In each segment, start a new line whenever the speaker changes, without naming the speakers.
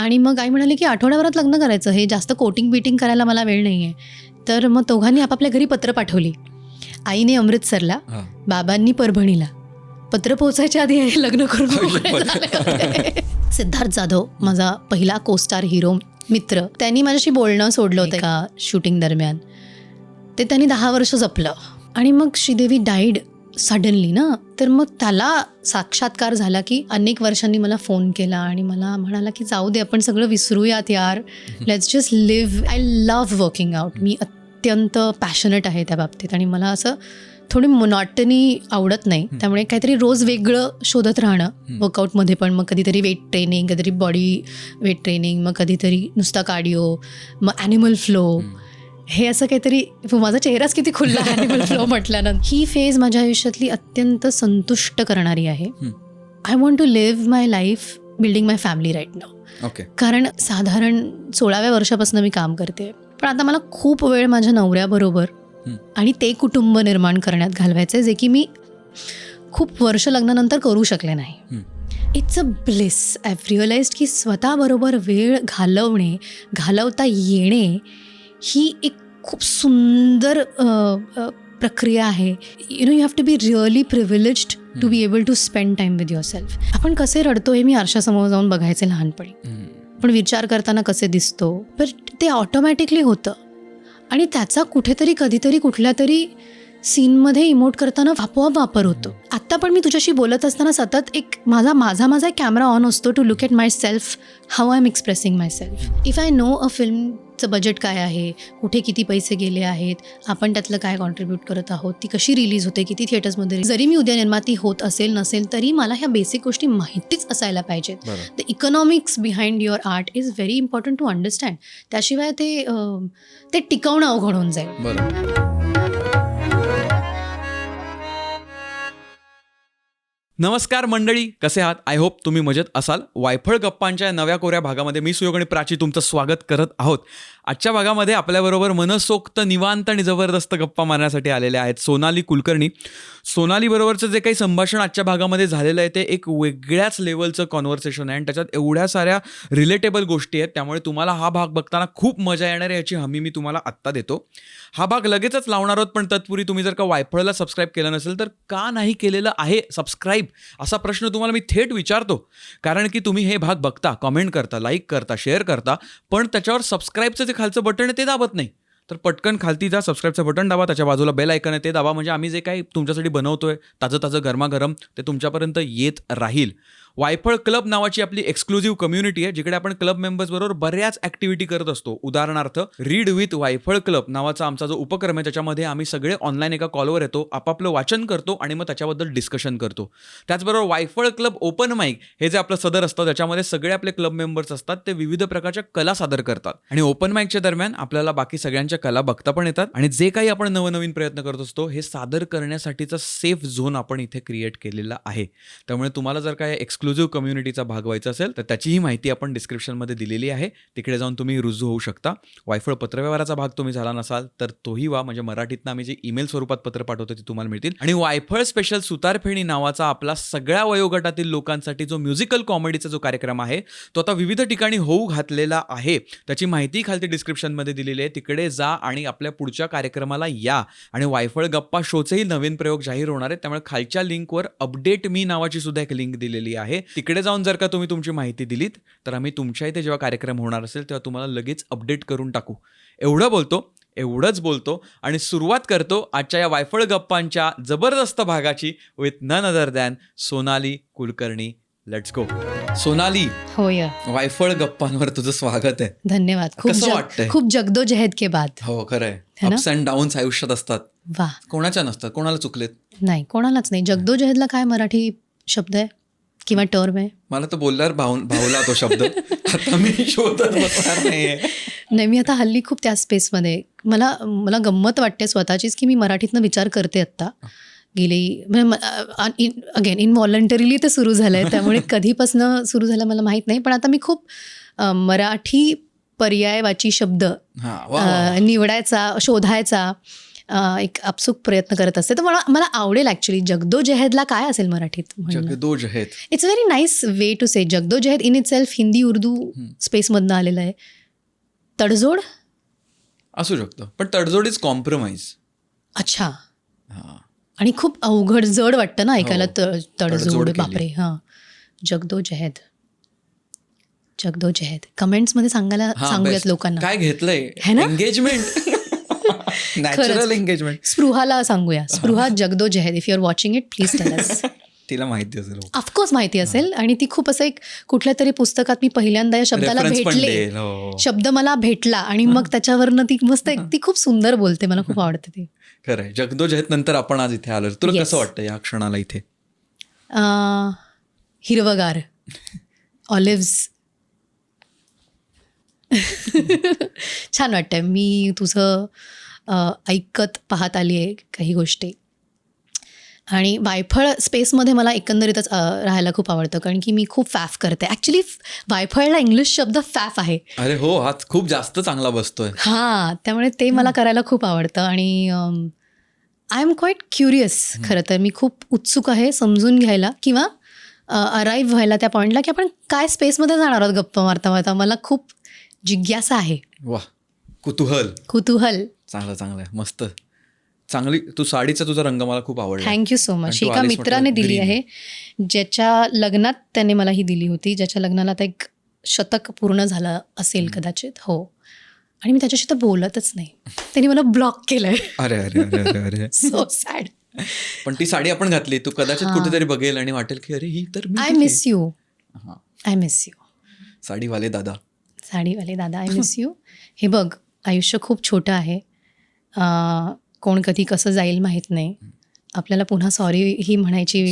आणि मग आई म्हणाली की आठवड्याभरात लग्न करायचं, हे जास्त कोटिंग बिटिंग करायला मला वेळ नाही आहे. तर मग दोघांनी आपापल्या घरी पत्र पाठवली. आईने अमृतसरला, बाबांनी परभणीला. पत्र पोहोचायच्या आधी हे लग्न करून मोकळे झाले होते. सिद्धार्थ जाधव, माझा पहिला कोस्टार हिरो मित्र, त्यांनी माझ्याशी बोलणं सोडलं होतं एका शूटिंग दरम्यान. ते त्यांनी 10 वर्ष जपलं आणि मग श्रीदेवी डाईड सडनली ना. तर मग त्याला साक्षात्कार झाला की अनेक वर्षांनी मला फोन केला आणि मला म्हणाला की जाऊ दे, आपण सगळं विसरूयात यार, let's just live. I love working out. मी अत्यंत पॅशनेट आहे त्या बाबतीत आणि मला असं थोडी मोनॉटनी आवडत नाही. त्यामुळे काहीतरी रोज वेगळं शोधत राहणं वर्कआउटमध्ये पण. मग कधीतरी वेट ट्रेनिंग, कधीतरी बॉडी वेट ट्रेनिंग, मग कधीतरी नुसता कार्डिओ, मग ॲनिमल फ्लो. हे असं काहीतरी, माझा चेहराच किती खुलला ॲनिमल फ्लो म्हटल्यानंतर. ही फेज माझ्या आयुष्यातली अत्यंत संतुष्ट करणारी आहे. I want to live my life building my family right now. कारण साधारण 16व्या वर्षापासून मी काम करते, पण आता मला खूप वेळ माझ्या नवऱ्याबरोबर आणि ते कुटुंब निर्माण करण्यात घालवायचं, जे की मी खूप वर्ष लग्नानंतर करू शकले नाही. It's a bliss. I have realised की स्वतःबरोबर वेळ घालवता येणे ही एक खूप सुंदर प्रक्रिया आहे. You have to be really privileged to be able to spend time with yourself. आपण कसे रडतो हे मी आरशासमोर जाऊन बघायचे लहानपणी, पण विचार करताना कसे दिसतो, पण ते ऑटोमॅटिकली होतं. आणि त्याचा कुठेतरी कधीतरी कुठल्या तरी सीनमध्ये इमोट करताना आपोआप वापर होतो. आत्ता पण मी तुझ्याशी बोलत असताना सतत एक माझा एक कॅमेरा ऑन असतो to look at myself, how I am expressing myself. If I know a फिल्मचं बजेट काय आहे, कुठे किती पैसे गेले आहेत, आपण त्यातलं काय कॉन्ट्रीब्यूट करत आहोत, ती कशी रिलीज होते, किती थिएटर्समध्ये, जरी मी उद्या निर्माती होत असेल नसेल तरी मला ह्या बेसिक गोष्टी माहितीच असायला पाहिजेत. The economics behind your art is very important to understand. त्याशिवाय ते टिकवणं अवघड होऊन जाईल.
नमस्कार मंडळी, कसे आहात? आय होप तुम्ही मजेत असाल. वायफळ गप्पांच्या या नव्या कोऱ्या भागामध्ये मी सुयोग आणि प्राची तुमचं स्वागत करत आहोत. आजच्या भागामध्ये आपल्याबरोबर मनसोक्त, निवांत आणि जबरदस्त गप्पा मारण्यासाठी आलेल्या आहेत सोनाली कुलकर्णी. सोनालीबरोबरचं जे काही संभाषण आजच्या भागामध्ये झालेलं आहे ते एक वेगळ्याच लेवलचं कॉन्व्हर्सेशन आहे आणि त्याच्यात एवढ्या साऱ्या रिलेटेबल गोष्टी आहेत. त्यामुळे तुम्हाला हा भाग बघताना खूप मजा येणार आहे याची हमी मी तुम्हाला आत्ता देतो. हा भाग लगेचच लावणार आहोत, पण तत्पूर्वी तुम्ही जर का वायफळला सबस्क्राईब केलं नसेल तर का नाही केलेलं आहे सबस्क्राईब, असा प्रश्न तुम्हाला मी थेट विचारतो. कारण की तुम्ही हे भाग बघता, कमेंट करता, लाईक करता, शेअर करता, पण त्याच्यावर सबस्क्राईबचं जे खालचं बटन आहे ते दाबत नाही. तर पटकन खालती जा, सबस्क्राईबचं बटन दाबा, त्याच्या बाजूला बेल आयकन आहे ते दाबा, म्हणजे आम्ही जे काही तुमच्यासाठी बनवतोय ताजं गरमागरम ते तुमच्यापर्यंत येत राहील. वायफळ क्लब नावाची आपली एक्सक्लुझिव्ह कम्युनिटी आहे, जिकडे आपण क्लब मेंबर्स बरोबर बऱ्याच ॲक्टिव्हिटी करत असतो. उदाहरणार्थ रीड विथ वायफळ क्लब नावाचा आमचा जो उपक्रम आहे, त्याच्यामध्ये आम्ही सगळे ऑनलाईन एका कॉलवर येतो, आपापलं वाचन करतो आणि मग त्याच्याबद्दल डिस्कशन करतो. त्याचबरोबर वायफळ क्लब ओपन माईक हे जे आपलं सदर असतं, त्याच्यामध्ये सगळे आपले क्लब मेंबर्स असतात, ते विविध प्रकारच्या कला सादर करतात आणि ओपन माईकच्या दरम्यान आपल्याला बाकी सगळ्यांच्या कला बघता पण येतात. आणि जे काही आपण नवनवीन प्रयत्न करत असतो हे सादर करण्यासाठीचा सेफ झोन आपण इथे क्रिएट केलेला आहे. त्यामुळे तुम्हाला जर काय एक्सक्लुझिव्ह कम्युनिटीचा भाग व्हायचा असेल तर त्याचीही माहिती आपण डिस्क्रिप्शनमध्ये दिलेली आहे, तिकडे जाऊन तुम्ही रुजू होऊ शकता. वायफळ पत्रव्यवहाराचा भाग तुम्ही झाला नसाल तर तोही व्हा, म्हणजे मराठीतनं आम्ही जे ईमेल स्वरूपात पत्र पाठवतो ते तुम्हाला मिळतील. आणि वायफळ स्पेशल सुतारफेणी नावाचा आपला सगळ्या वयोगटातील लोकांसाठी जो म्युझिकल कॉमेडीचा जो कार्यक्रम आहे तो आता विविध ठिकाणी होऊ घातलेला आहे. त्याची माहिती खालती डिस्क्रिप्शनमध्ये दिलेली आहे, तिकडे जा आणि आपल्या पुढच्या कार्यक्रमाला या. आणि वायफळ गप्पा शोचेही नवीन प्रयोग जाहीर होणार आहेत, त्यामुळे खालच्या लिंकवर अपडेट मी नावाची सुद्धा एक लिंक दिलेली आहे, तिकडे जाऊन जर का तुम्ही तुमची माहिती दिलीत तर आम्ही तुमच्या इथे जेव्हा कार्यक्रम होणार असेल तेव्हा तुम्हाला लगेच अपडेट करून टाकू. एवढंच बोलतो आणि सुरुवात करतो आजच्या या वायफळ गप्पांच्या जबरदस्त भागाची with none other than Sonali Kulkarni. Let's go. Sonali,
होय,
वायफळ गप्पांवर तुझं स्वागत आहे.
धन्यवाद.
कसं वाटतंय?
खूप जगदोजहद के बाद.
हो, खरंय. अप्स अँड डाऊन्स आयुष्यात असतात.
वा,
कोणाच्या नसतात, कोणाला चुकलेत
नाही, कोणालाच नाही. जगदोजहदला काय मराठी शब्द आहे किंवा टर्म आहे?
मला तर बोलल्यावर भावला तो शब्द. आता मी शोधत बसणार नाहीये.
नाही, मी आता हल्ली खूप त्या स्पेसमध्ये मला गंमत वाटते स्वतःचीच की मी मराठीतनं विचार करते आत्ता. गेली अगेन इनव्हॉलंटरीली ते सुरू झालं आहे, त्यामुळे कधीपासून सुरू झालं मला माहीत नाही, पण आता मी खूप मराठी पर्यायवाची शब्द निवडायचा, शोधायचा एक आपसूक प्रयत्न करत असते. तर मला आवडेल ॲक्च्युली. जगदोजहदला काय असेल मराठीत म्हणणं?
जगदोजहद.
It's a very nice way to say. जगदोजहद in itself Hindi Urdu स्पेसमधनं आलेलं आहे. तडजोड
असू शकतं, पण तडजोड इज कॉम्प्रोमाइज.
अच्छा.
हां,
आणि खूप अवघड जड वाटतं ना ऐकायला.
हो.
तडजोड
तडजोड केली.
बापरे. हां, जगदोजहद. कमेंट्समध्ये सांगूयात लोकांना.
काय घेतलंय
है ना?
एंगेजमेंट. Natural engagement.
स्पृहाला सांगूया. स्पृहा जगदोजहद. If you are watching it please tell us.
तिला माहिती असेल.
ऑफकोर्स माहिती असेल. आणि ती खूप असं एक कुठल्या तरी पुस्तकात मी पहिल्यांदा या शब्दाला
Reference पण
भेटले.
देईल, हो.
शब्द मला भेटला आणि मग त्याच्यावरनं ती मस्त ती खूप सुंदर बोलते. मला खूप आवडते ती.
खरंय. जगदोजहद नंतर आपण आज इथे आलो. तुला
Yes.
कसं वाटतं या क्षणाला इथे?
हिरवगार, ऑलिव्हज. छान वाटतंय. मी तुझं ऐकत पाहत आली आहे काही गोष्टी. आणि वायफळ स्पेसमध्ये मला एकंदरीतच राहायला खूप आवडतं, कारण की मी खूप फॅफ करते. ॲक्च्युली वायफळला इंग्लिश शब्द फॅफ आहे.
अरे हो, हा खूप जास्त चांगला बसतोय.
हां, त्यामुळे ते मला करायला खूप आवडतं. आणि आय एम क्वाईट क्युरियस. खरं तर मी खूप उत्सुक आहे समजून घ्यायला किंवा अराईव्ह व्हायला त्या पॉईंटला की आपण काय स्पेसमध्ये जाणार आहोत गप्पा मारता मारता. मला खूप जिज्ञासा आहे.
वा, कुतूहल. चांगलं आहे, मस्त. चांगली. तू साडीचा तुझा रंग मला खूप आवडला.
Thank you so much.
तू
एका
आलीस
मित्राने
म्हटलं
दिली
green.
आहे, ज्याच्या लग्नात त्याने मला ही दिली होती. ज्याच्या लग्नाला आता एक शतक पूर्ण झालं असेल कदाचित. हो. आणि मी त्याच्याशी तर बोलतच नाही. त्यांनी मला ब्लॉक केलंय.
अरे अरे अरे अरे अरे.
So sad.
पण ती साडी आपण घातली, तू कदाचित कुठेतरी बघेल आणि वाटेल की अरे ही तर मी
आय
घातली.
Miss you.
हां,
आय मिस यू.
साडीवाले दादा.
साडीवाले दादा, आय मिस यू. हे बघ, आयुष्य खूप छोटं आहे. कोण कधी कसं जाईल माहीत नाही. आपल्याला पुन्हा सॉरी ही म्हणायची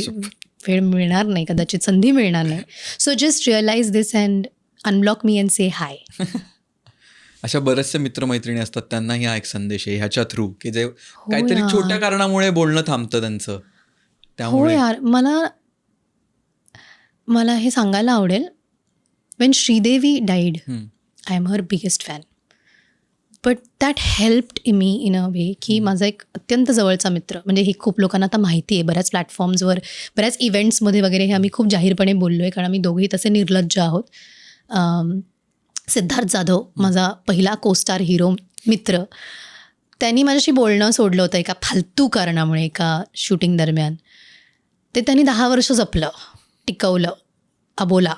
वेळ मिळणार नाही, कदाचित संधी मिळणार नाही. So just realise this and unblock me and say hi.
अशा बरेचसे मित्रमैत्रिणी असतात, त्यांनाही हा एक संदेश आहे ह्याच्या थ्रू, की जे
हो
काहीतरी
यार.
छोट्या कारणामुळे बोलणं थांबतं त्यांचं.
हो
त्यामुळे
यार. मला हे सांगायला आवडेल. When Sridevi died, I am her biggest fan. But that helped me in a way की माझा एक अत्यंत जवळचा मित्र, म्हणजे हे खूप लोकांना आता माहिती आहे, बऱ्याच प्लॅटफॉर्म्सवर बऱ्याच इव्हेंट्समध्ये वगैरे हे आम्ही खूप जाहीरपणे बोललो आहे, कारण आम्ही दोघेही तसे निर्लज्ज आहोत. सिद्धार्थ जाधव, माझा पहिला कोस्टार हिरो मित्र, त्यांनी माझ्याशी बोलणं सोडलं होतं एका फालतू कारणामुळे एका शूटिंग दरम्यान. ते त्यांनी 10 वर्ष जपलं, टिकवलं, अबोला.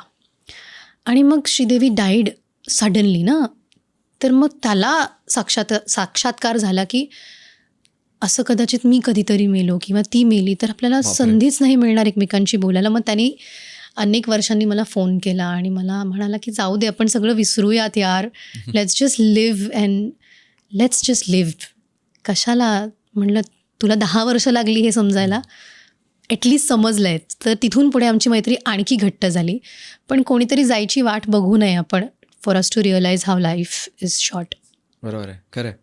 आणि मग श्रीदेवी डाईड सडनली ना, तर मग त्याला साक्षात्कार झाला की असं कदाचित मी कधीतरी मेलो किंवा ती मेली तर आपल्याला संधीच नाही मिळणार एकमेकांशी बोलायला. मग त्यांनी अनेक वर्षांनी मला फोन केला आणि मला म्हणाला की जाऊ दे, आपण सगळं विसरूयात यार, let's just live and let's just live. कशाला म्हणलं, तुला 10 वर्ष लागली हे समजायला, ॲटलिस्ट समजलं आहे. तर तिथून पुढे आमची मैत्री आणखी घट्ट झाली. पण कोणीतरी जायची वाट बघू नये आपण, for us to realize how life is short.
बरोबर आहे, खरं आहे.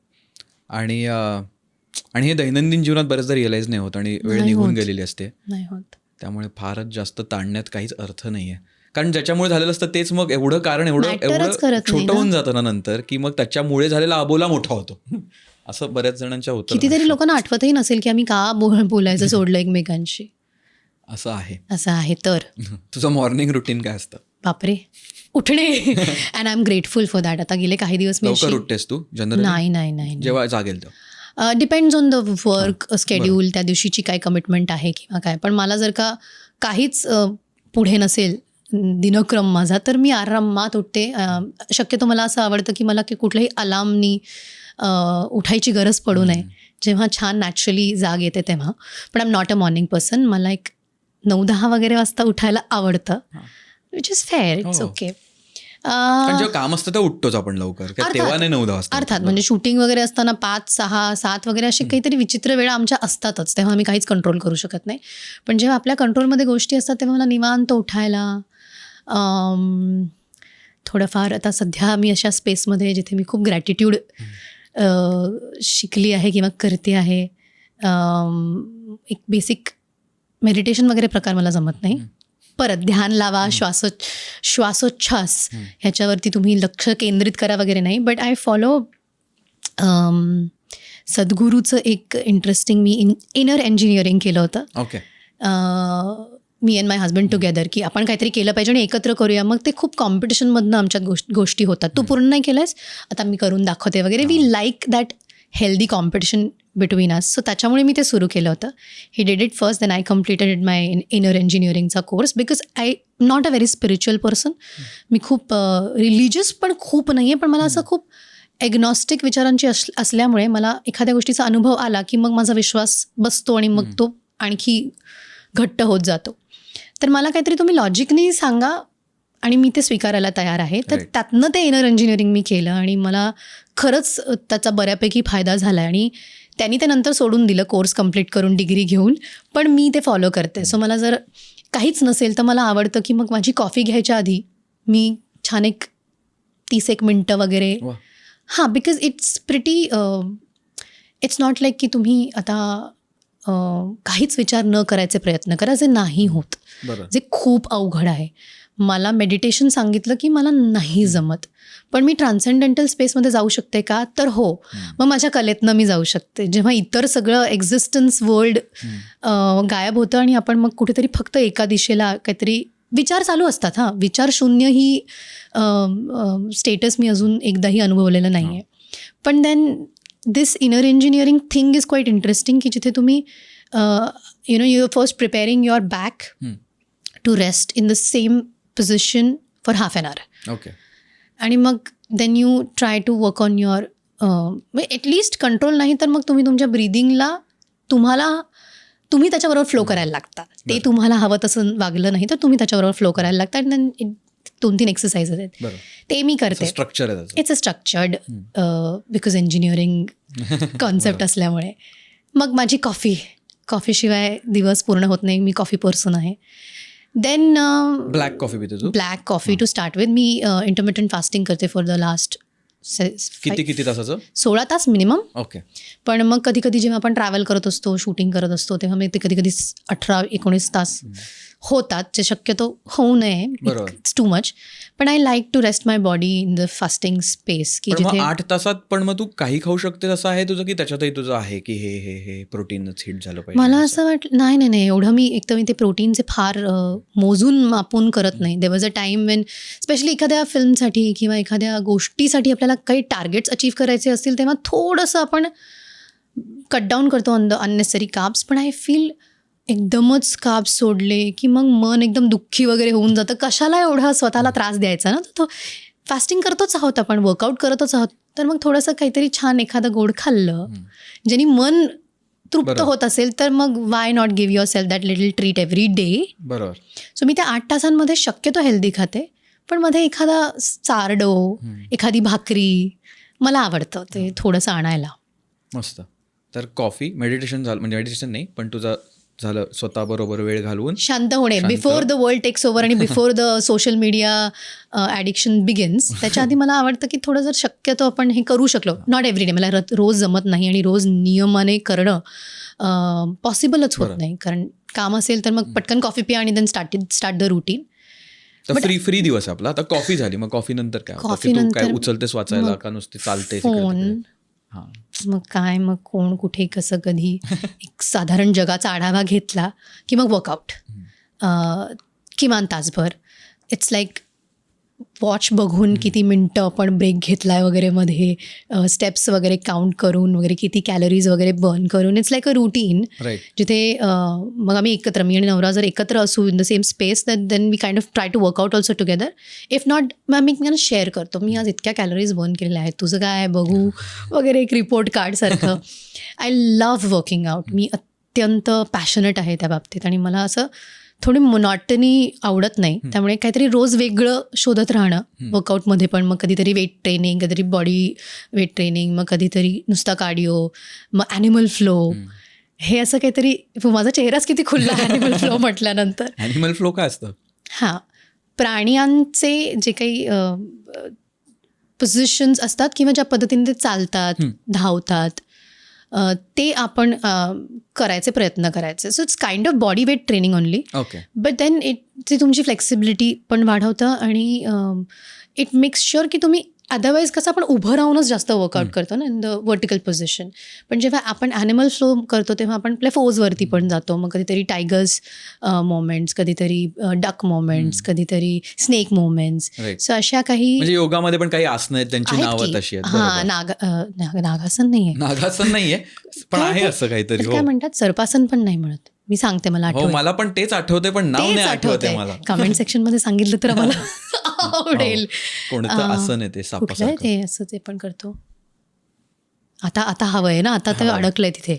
आणि हे दैनंदिन जीवनात बरेचदा रिअलाइज नाही होत आणि वेळ
नाही
निघून
होत.
गेलेली असते.
नाही होत.
त्यामुळे फारच जास्त ताणण्यात काहीच अर्थ नाही आहे. कारण ज्याच्यामुळे झालेलं असतं तेच मग एवढं कारण एवढं
Matterच करत नाही
छोटं
ना.
होऊन जातं ना नंतर, की मग त्याच्यामुळे झालेला अबोला मोठा होतो. असं बऱ्याच जणांच्या होतं.
कितीतरी लोकांना आठवतही नसेल की आम्ही का बोलायचं सोडलं एकमेकांशी.
असं आहे.
तर
तुझं मॉर्निंग रुटीन काय असतं?
बापरे, उठणे. And I am grateful for that. आता गेले काही दिवस मी
लवकर उठतेस तू जनरली?
नाही.
जेव्हा जागेल तेव्हा?
Depends on the work schedule, त्या दिवशीची काय कमिटमेंट आहे किंवा काय. पण मला जर का काहीच पुढे नसेल दिनक्रम माझा, तर मी आरामात उठते. शक्यतो मला असं आवडतं की मला की कुठल्याही अलार्मनी उठायची गरज पडू नये. जेव्हा छान नॅचरली जाग येते तेव्हा. पण I am not a morning person. मला एक 9-10 वगैरे वाजता उठायला आवडतं, which is fair. It's okay.
कारण जेव्हा काम असतं तर उठतोच आपण लवकर, तेव्हा नाही 9-10 वाजता.
अर्थात, म्हणजे शूटिंग वगैरे असताना 5, 6, 7 वगैरे असे काहीतरी विचित्र वेळा आमच्या असतातच, तेव्हा आम्ही काहीच कंट्रोल करू शकत नाही. पण जेव्हा आपल्या कंट्रोलमध्ये गोष्टी असतात तेव्हा मला निवांत उठायला थोडंफार. आता सध्या मी अशा स्पेसमध्ये जिथे मी खूप ग्रॅटिट्यूड शिकली आहे किंवा करते आहे. एक बेसिक मेडिटेशन वगैरे प्रकार मला जमत नाही. परत ध्यान लावा, श्वासोच्छ्वास ह्याच्यावरती तुम्ही लक्ष केंद्रित करा वगैरे नाही. बट आय फॉलो सद्गुरूचं एक इंटरेस्टिंग मी इनर इंजिनिअरिंग केलं होतं.
Okay.
Me and my husband together की आपण काहीतरी केलं पाहिजे आणि एकत्र करूया. मग ते खूप कॉम्पिटिशनमधनं आमच्यात गोष्टी होतात. तू पूर्ण नाही केलंस, आता मी करून दाखवते वगैरे. We like that healthy competition between us. So त्याच्यामुळे मी ते सुरू केलं होतं. He did it first, then I completed my inner इंजिनिअरिंगचा course because I not a very spiritual person. मी खूप रिलिजियस पण खूप नाही आहे, पण मला असं खूप एग्नॉस्टिक विचारांची असल्यामुळे मला एखाद्या गोष्टीचा अनुभव आला की मग माझा विश्वास बसतो आणि मग तो आणखी घट्ट होत जातो. तर मला काहीतरी तुम्ही लॉजिकनी सांगा आणि मी ते स्वीकारायला तयार आहे. तर त्यातनं ते इनर इंजिनिअरिंग मी केलं आणि मला खरंच त्याचा बऱ्यापैकी फायदा झाला आहे. आणि त्यांनी ते नंतर सोडून दिलं कोर्स कंप्लीट करून डिग्री घेऊन, पण मी ते फॉलो करते. सो मला जर काहीच नसेल तर मला आवडतं की मग माझी कॉफी घ्यायच्या आधी मी छान एक 30 मिनटं वगैरे. हां, because it's pretty it's not like की तुम्ही आता काहीच विचार न करायचे प्रयत्न करा, जे नाही होत, जे खूप अवघड आहे. मला मेडिटेशन सांगितलं की मला नाही जमत, पण मी ट्रान्सेंडेंटल स्पेसमध्ये जाऊ शकते का? तर हो. मग माझ्या कलेतनं मी जाऊ शकते. जेव्हा इतर सगळं एक्झिस्टन्स वर्ल्ड गायब होतं आणि आपण मग कुठेतरी फक्त एका दिशेला काहीतरी विचार चालू असतात. हां, विचार शून्य ही स्टेटस मी अजून एकदाही अनुभवलेलं नाही आहे. पण then this inner engineering thing is quite interesting की जिथे तुम्ही you first preparing your back to rest in the same position for half an hour.
Okay.
आणि मग then you try to work on your at least control नाही तर मग तुम्ही तुमच्या ब्रिदिंगला तुम्ही त्याच्याबरोबर फ्लो करायला लागता. ते तुम्हाला हवं तसं वागलं नाही तर तुम्ही त्याच्याबरोबर फ्लो करायला लागता. आणि देन 2-3 एक्सरसाइजेस आहेत, ते मी करते.
स्ट्रक्चर आहे,
it's a structured because engineering concept असल्यामुळे. मग माझी कॉफीशिवाय दिवस पूर्ण होत नाही. मी कॉफी पर्सन आहे. देन
ब्लॅक कॉफी पिते तू?
Black coffee to start with. मी इंटरमिटंट फास्टिंग करते फॉर द लास्ट
किती तासाचं?
16 तास मिनिमम.
ओके. पण
मग कधी जेव्हा आपण ट्रॅव्हल करत असतो, शूटिंग करत असतो, तेव्हा मी ते कधी 18-19 तास होतात, जे शक्यतो होऊ नये. It's too much. पण I like to rest my body in the fasting space. की जिथे
8 तासात पण मग तू काही खाऊ शकते असं आहे तुझं, की त्याच्यातही तुझं आहे की हे प्रोटीनच हिट झालं पाहिजे?
मला असं वाटलं नाही एवढं मी एकतर मी ते प्रोटीनचे फार मोजून मापून करत नाही. There was a time when specially एखाद्या फिल्मसाठी किंवा एखाद्या गोष्टीसाठी आपल्याला काही टार्गेट्स अचीव्ह करायचे असतील तेव्हा थोडंसं आपण कट डाऊन करतो ऑन द अननेसेसरी कार्ब्स. पण आय फील एकदमच कार्ब्स सोडले की मग मन एकदम दुःखी वगैरे होऊन जातं. कशाला एवढा स्वतःला त्रास द्यायचा ना? तो फास्टिंग करतोच आहोत आपण, वर्कआउट करतच आहोत, तर मग थोडंसं काहीतरी छान एखादं गोड खाल्लं ज्यानी मन तृप्त होत असेल तर मग why not give your self that little treat every day.
बरोबर.
सो मी त्या 8 तासांमध्ये शक्यतो हेल्दी खाते, पण मध्ये एखादा चारडो, एखादी भाकरी मला आवडतं ते थोडंसं आणायला.
मस्त. तर कॉफी, मेडिटेशन झालं, म्हणजे मेडिटेशन नाही पण तुझं झालं स्वतःबरोबर वेळ घालवून
शांत होणे, before the world takes over आणि before the social media addiction begins. त्याच्या आधी मला आवडतं की थोडं जर शक्यतो आपण हे करू शकलो, नॉट एव्हरी डे, मला रोज जमत नाही आणि रोज नियमाने करणं पॉसिबलच होत नाही, कारण काम असेल तर मग पटकन कॉफी पिया आणि देन स्टार्ट द रुटीन.
तर फ्री दिवस आपला. आता कॉफी झाली, मग कॉफी नंतर काय उचलतेस वाचायला का नुसते चालते?
फोन. मग कोण कुठे कसं कधी एक साधारण जगाचा आढावा घेतला की मग वर्कआउट किमान तासभर. इट्स लाईक वॉच बघून किती मिनटं आपण ब्रेक घेतलाय वगैरे, मध्ये स्टेप्स वगैरे काउंट करून वगैरे, किती कॅलरीज वगैरे बर्न करून. इट्स लाईक अ रुटीन जिथे मग आम्ही एकत्र, मी आणि नवरा जर एकत्र असू in the same space, then we kind of try to work out also together. If not मग मी शेअर करतो, मी आज इतक्या कॅलरीज बर्न केलेल्या आहेत, तुझं काय आहे बघू वगैरे, एक रिपोर्ट कार्ड सारखं. I love working out. मी अत्यंत पॅशनेट आहे त्या बाबतीत आणि मला असं थोडी मोनॉटनी आवडत नाही. त्यामुळे काहीतरी रोज वेगळं शोधत राहणं वर्कआउटमध्ये पण. मग कधीतरी वेट ट्रेनिंग, कधीतरी बॉडी वेट ट्रेनिंग, मग कधीतरी नुसता कार्डिओ, मग ॲनिमल फ्लो. हे असं काहीतरी, माझा चेहराच किती खुल्ला ॲनिमल फ्लो म्हटल्यानंतर.
ॲनिमल फ्लो काय असतं?
हां, प्राण्यांचे जे काही पोझिशन्स असतात किंवा ज्या पद्धतीने ते चालतात, धावतात, ते आपण करायचे प्रयत्न करायचे. So it's kind of body weight training only.
Okay.
But then ते तुमची फ्लेक्सिबिलिटी पण वाढवतं आणि इट मेक्स शुअर की तुम्ही अदरवाईज कसं आपण उभं राहूनच जास्त वर्कआउट करतो ना इन द वर्टिकल पोझिशन. पण जेव्हा आपण ॲनिमल फ्लो करतो तेव्हा आपण आपल्या फोजवरती पण जातो. मग कधीतरी टायगर्स मोमेंट्स, कधीतरी डक मोमेंट्स, कधीतरी स्नेक मोमेंट्स.
Right.
सो अशा काही
म्हणजे योगामध्ये पण काही आसनं आहेत त्यांची नावं तशी आहेत.
हां,
बरोबर.
नागासन नाही आहे.
नागासन नाहीये पण आहे असं काहीतरी.
काय म्हणतात, सर्पासन पण नाही म्हणत. मी सांगते, मला
हो,
आठवतं.
मला पण तेच आठवते पण नाव नाही आठवते मला.
कमेंट सेक्शन मध्ये सांगितलं तर आम्हाला आवडेल.
कोणतं आसन आहे ते
कुठलं आहे
सापासारखं?
ते असं ते पण करतो. आता हवं आहे ना, आता ते अडकलंय तिथे.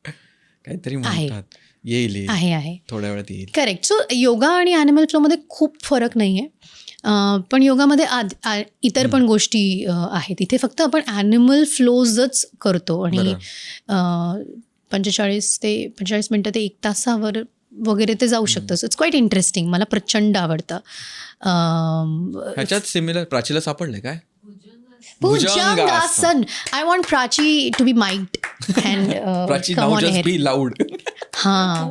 काहीतरी म्हणतात. येईल
आहे
थोड्या वेळात येईल.
करेक्ट. सो योगा आणि ॲनिमल फ्लोमध्ये खूप फरक नाही आहे. पण योगामध्ये इतर पण गोष्टी आहेत. इथे फक्त आपण ॲनिमल फ्लोजच करतो आणि 45 मिनटं ते 1 तासावर वगैरे ते जाऊ शकतं. So it's quite interesting. मला प्रचंड आवडतं.
ह्याच्यात सिमिलर प्राचीला सापडले काय?
Bhujangasana. I want Prachi to be miked and
Prachi now just be loud.
हां,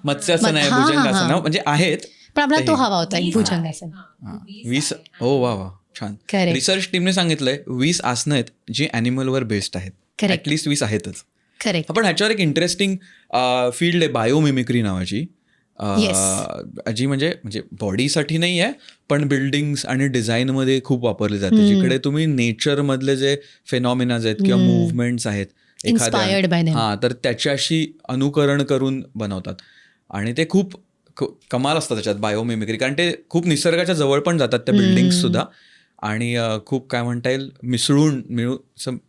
मत्स्यासन आहे, भुजंगासन म्हणजे आहेत.
पण आपल्याला तो हवा होता एक भुजंगासन.
20 हो वा छान.
Correct.
रिसर्च टीमने सांगितलंय 20 आसनं आहेत जी ॲनिमलवर बेस्ड आहेत.
Correct.
ॲटलिस्ट 20 आहेतच.
करेक्ट.
आपण ह्याच्यावर एक इंटरेस्टिंग फील्ड आहे बायोमिमिक्री नावाची. जी म्हणजे बॉडीसाठी नाही आहे पण बिल्डिंग्स आणि डिझाईनमध्ये खूप वापरली जाते. जिकडे तुम्ही नेचरमधले जे फेनॉमिनाज आहेत किंवा मुव्हमेंट्स आहेत
Inspired by them.
हां, तर त्याच्याशी अनुकरण करून बनवतात आणि ते खूप कमाल असतं त्याच्यात बायोमिमिक्री. कारण ते खूप निसर्गाच्या जवळ पण जातात त्या बिल्डिंग्स सुद्धा आणि खूप काय म्हणता येईल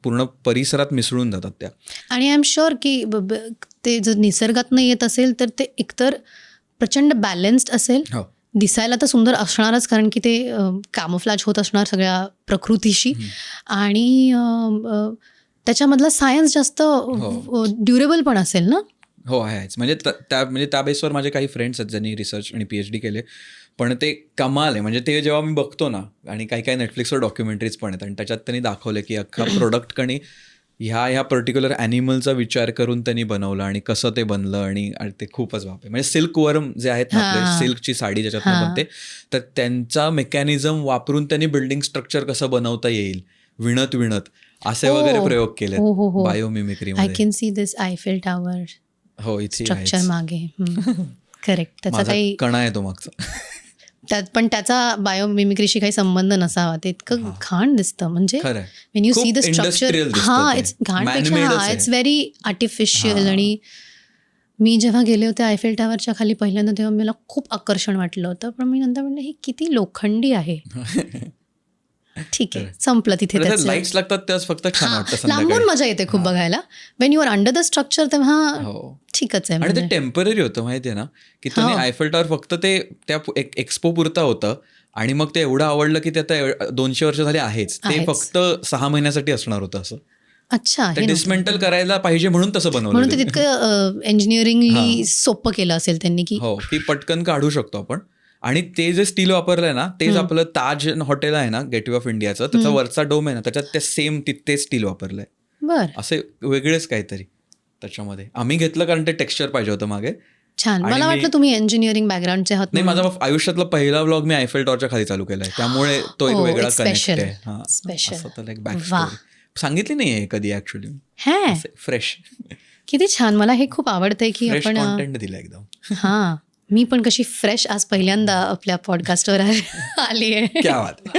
पूर्ण परिसरात मिसळून जातात त्या. आणि
आय एम शुअर की ते जर निसर्गातनं येत असेल तर ते एकतर प्रचंड बॅलन्स्ड असेल.
हो.
दिसायला तर सुंदर असणारच कारण की ते कॅमोफ्लॅज होत असणार सगळ्या प्रकृतीशी. आणि त्याच्यामधला सायन्स जास्त ड्युरेबल पण असेल ना.
हो आहेच. म्हणजे त्या बेसवर माझे काही फ्रेंड्स आहेत ज्यांनी रिसर्च आणि PhD केले. पण ते कमाल आहे. म्हणजे ते जेव्हा मी बघतो ना आणि काही नेटफ्लिक्सवर डॉक्युमेंटरीज पण आहेत आणि त्याच्यात त्यांनी दाखवलं की अख्खा प्रोडक्ट कणी ह्या पर्टिक्युलर ॲनिमलचा विचार करून त्यांनी बनवलं आणि कसं ते बनलं आणि ते खूपच बाप आहे. म्हणजे सिल्क वर्म जे आहेत ना आपले, सिल्कची साडी ज्याच्यातनं बनते, तर त्यांचा मेकॅनिझम वापरून त्यांनी बिल्डिंग स्ट्रक्चर कसं बनवता येईल विणत असे वगैरे प्रयोग केले बायोमिमिक्रीमध्ये.
I can see this Eiffel tower.
हो, इथे
स्ट्रक्चर मागे. करेक्ट. त्याचा काही
कणा आहे तो मागचा.
पण त्याचा बायोमिमिक्रीशी काही संबंध नसावा. ते इतकं घाण दिसतं. म्हणजे when you see the structure, it's घाणपेक्षा इट्स व्हेरी आर्टिफिशियल. आणि मी जेव्हा गेले होते आयफेल टॉवरच्या खाली पहिल्यांदा तेव्हा मला खूप आकर्षण वाटलं होतं. पण मी नंतर म्हणलं हे किती लोखंडी आहे. ठीक आहे, संपलं तिथे.
लाईट्स लागतात त्याच फक्त छान वाटतं.
लांबून मजा येते खूप बघायला. When you are under the structure तेव्हा ठीकच आहे.
आणि ते टेम्पररी होतं माहितीये ना की त्यांनी आयफेल टॉवर फक्त ते त्या एक्सपो पुरता होतं आणि मग ते एवढं आवडलं की ते आता 200 वर्ष झाले आहेच. ते फक्त 6 महिन्यासाठी असणार होतं असं.
अच्छा,
ते डिसमेंटल करायला पाहिजे म्हणून तसं बनवलं.
म्हणून ते तितकं इंजिनिअरिंगली सोपं केलं असेल त्यांनी की
हो ती पटकन काढू शकतो आपण. आणि ते जे स्टील वापरलंय ना तेच आपलं ताज हॉटेल आहे ना गेटवे ऑफ इंडियाचं, त्याचा वरचा डोम आहे ना त्याच्यात ते सेम ते स्टील वापरलंय.
बरं,
असे वेगळेच काहीतरी त्याच्यामध्ये आम्ही घेतलं कारण ते टेक्स्चर पाहिजे होतं मागे.
छान. मला वाटलं तुम्ही इंजिनिअरिंग बॅकग्राऊंडचे आहात.
नाही, माझा आयुष्यातला पहिला व्लॉग मी आयफेल टॉवरच्या खाली चालू केलाय त्यामुळे तो एक वेगळा कनेक्ट आहे.
स्पेशल.
सांगितली नाहीये कधी ऍक्च्युअली. फ्रेश.
किती छान. मला हे खूप आवडतंय की आपण
कॉन्टेंट दिलं एकदम.
हां, मी पण कशी फ्रेश आज पहिल्यांदा आपल्या पॉडकास्टवर आली आहे.
क्या बात.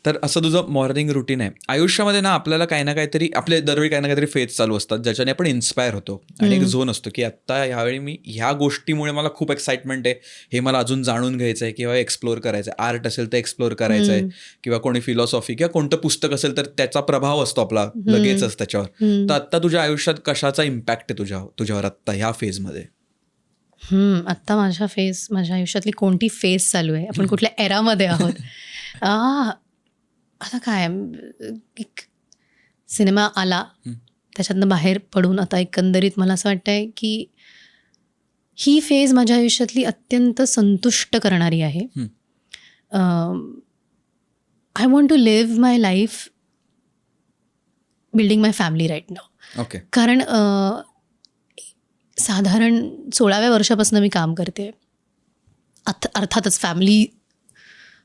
तर असं तुझं मॉर्निंग रुटीन आहे. आयुष्यामध्ये ना आपल्याला काही ना काहीतरी आपले दरवेळी काही ना काहीतरी फेज चालू असतात ज्याच्याने आपण इन्स्पायर होतो आणि एक झोन असतो की आत्ता ह्यावेळी मी ह्या गोष्टीमुळे मला खूप एक्साइटमेंट आहे, हे मला अजून जाणून घ्यायचं आहे किंवा एक्सप्लोर करायचं आहे. आर्ट असेल तर एक्सप्लोर करायचं आहे किंवा कोणी फिलॉसॉफी किंवा कोणतं पुस्तक असेल तर त्याचा प्रभाव असतो आपला लगेचच त्याच्यावर. तर आत्ता तुझ्या आयुष्यात कशाचा इम्पॅक्ट आहे तुझ्यावर आत्ता ह्या फेजमध्ये?
आत्ता माझ्या आयुष्यातली कोणती फेज चालू आहे, आपण कुठल्या एरामध्ये आहोत. आता काय, एक सिनेमा आला त्याच्यातनं बाहेर पडून आता एकंदरीत मला असं वाटतंय की ही फेज माझ्या आयुष्यातली अत्यंत संतुष्ट करणारी आहे. I want to live my life building my family right now.
Okay.
कारण साधारण 16व्या वर्षापासून मी काम करते अर्थातच फॅमिली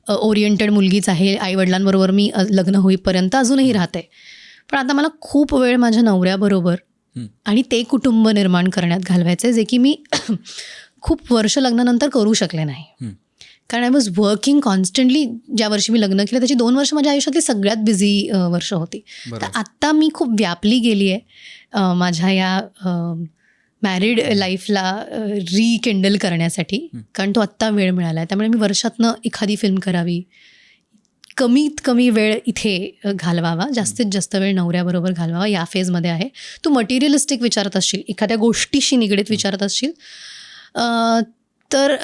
ओरिएंटेड मुलगीच आहे. आईवडिलांबरोबर मी लग्न होईपर्यंत अजूनही राहते. पण आता मला खूप वेळ माझ्या नवऱ्याबरोबर आणि ते कुटुंब निर्माण करण्यात घालवायचं आहे, जे की मी खूप वर्ष लग्नानंतर करू शकले नाही. कारण आय वॉज वर्किंग कॉन्स्टंटली. ज्या वर्षी मी लग्न केलं त्याची 2 वर्ष माझ्या आयुष्यातली सगळ्यात बिझी वर्ष होती. तर आत्ता मी खूप व्यापली गेली आहे माझ्या या मॅरिड लाईफला रिकिंडल करण्यासाठी, कारण तो आत्ता वेळ मिळाला आहे. त्यामुळे मी वर्षातनं एखादी फिल्म करावी, कमीत कमी वेळ इथे घालवावा, जास्तीत जास्त वेळ नवऱ्याबरोबर घालवावा, या फेजमध्ये आहे. तू मटेरियलिस्टिक विचारत असशील, एखाद्या गोष्टीशी निगडीत विचारत असशील तर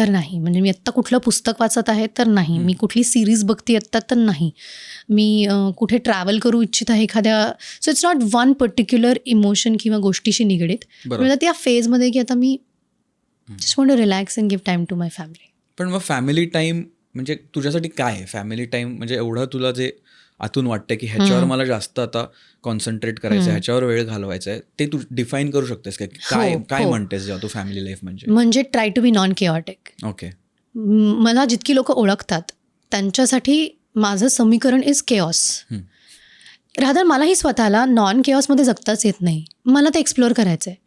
नाही. म्हणजे मी आत्ता कुठलं पुस्तक वाचत आहे तर नाही, मी कुठली सिरीज बघते आत्ता तर नाही, मी कुठे ट्रॅव्हल करू इच्छित आहे एखाद्या. So it's not one particular emotion किंवा गोष्टीशी निगडीत. म्हणजे त्या फेजमध्ये की आता मी just want to relax and give time to my family.
पण मग फॅमिली टाईम म्हणजे तुझ्यासाठी काय आहे फॅमिली टाईम? म्हणजे एवढं तुला जे आतून वाटतं की ह्याच्यावर मला जास्त आता कॉन्सन्ट्रेट करायचं आहे, ह्याच्यावर वेळ घालवायचा आहे, ते तू डिफाईन करू शकतेस का? काय म्हणतेस जेव्हा तू फॅमिली लाईफ
म्हणजे try to be non chaotic.
Okay.
मला जितकी लोक ओळखतात त्यांच्यासाठी माझं समीकरण इज केऑस. रादर मलाही स्वतःला नॉन केऑसमध्ये जगताच येत नाही. मला ते एक्सप्लोअर करायचं आहे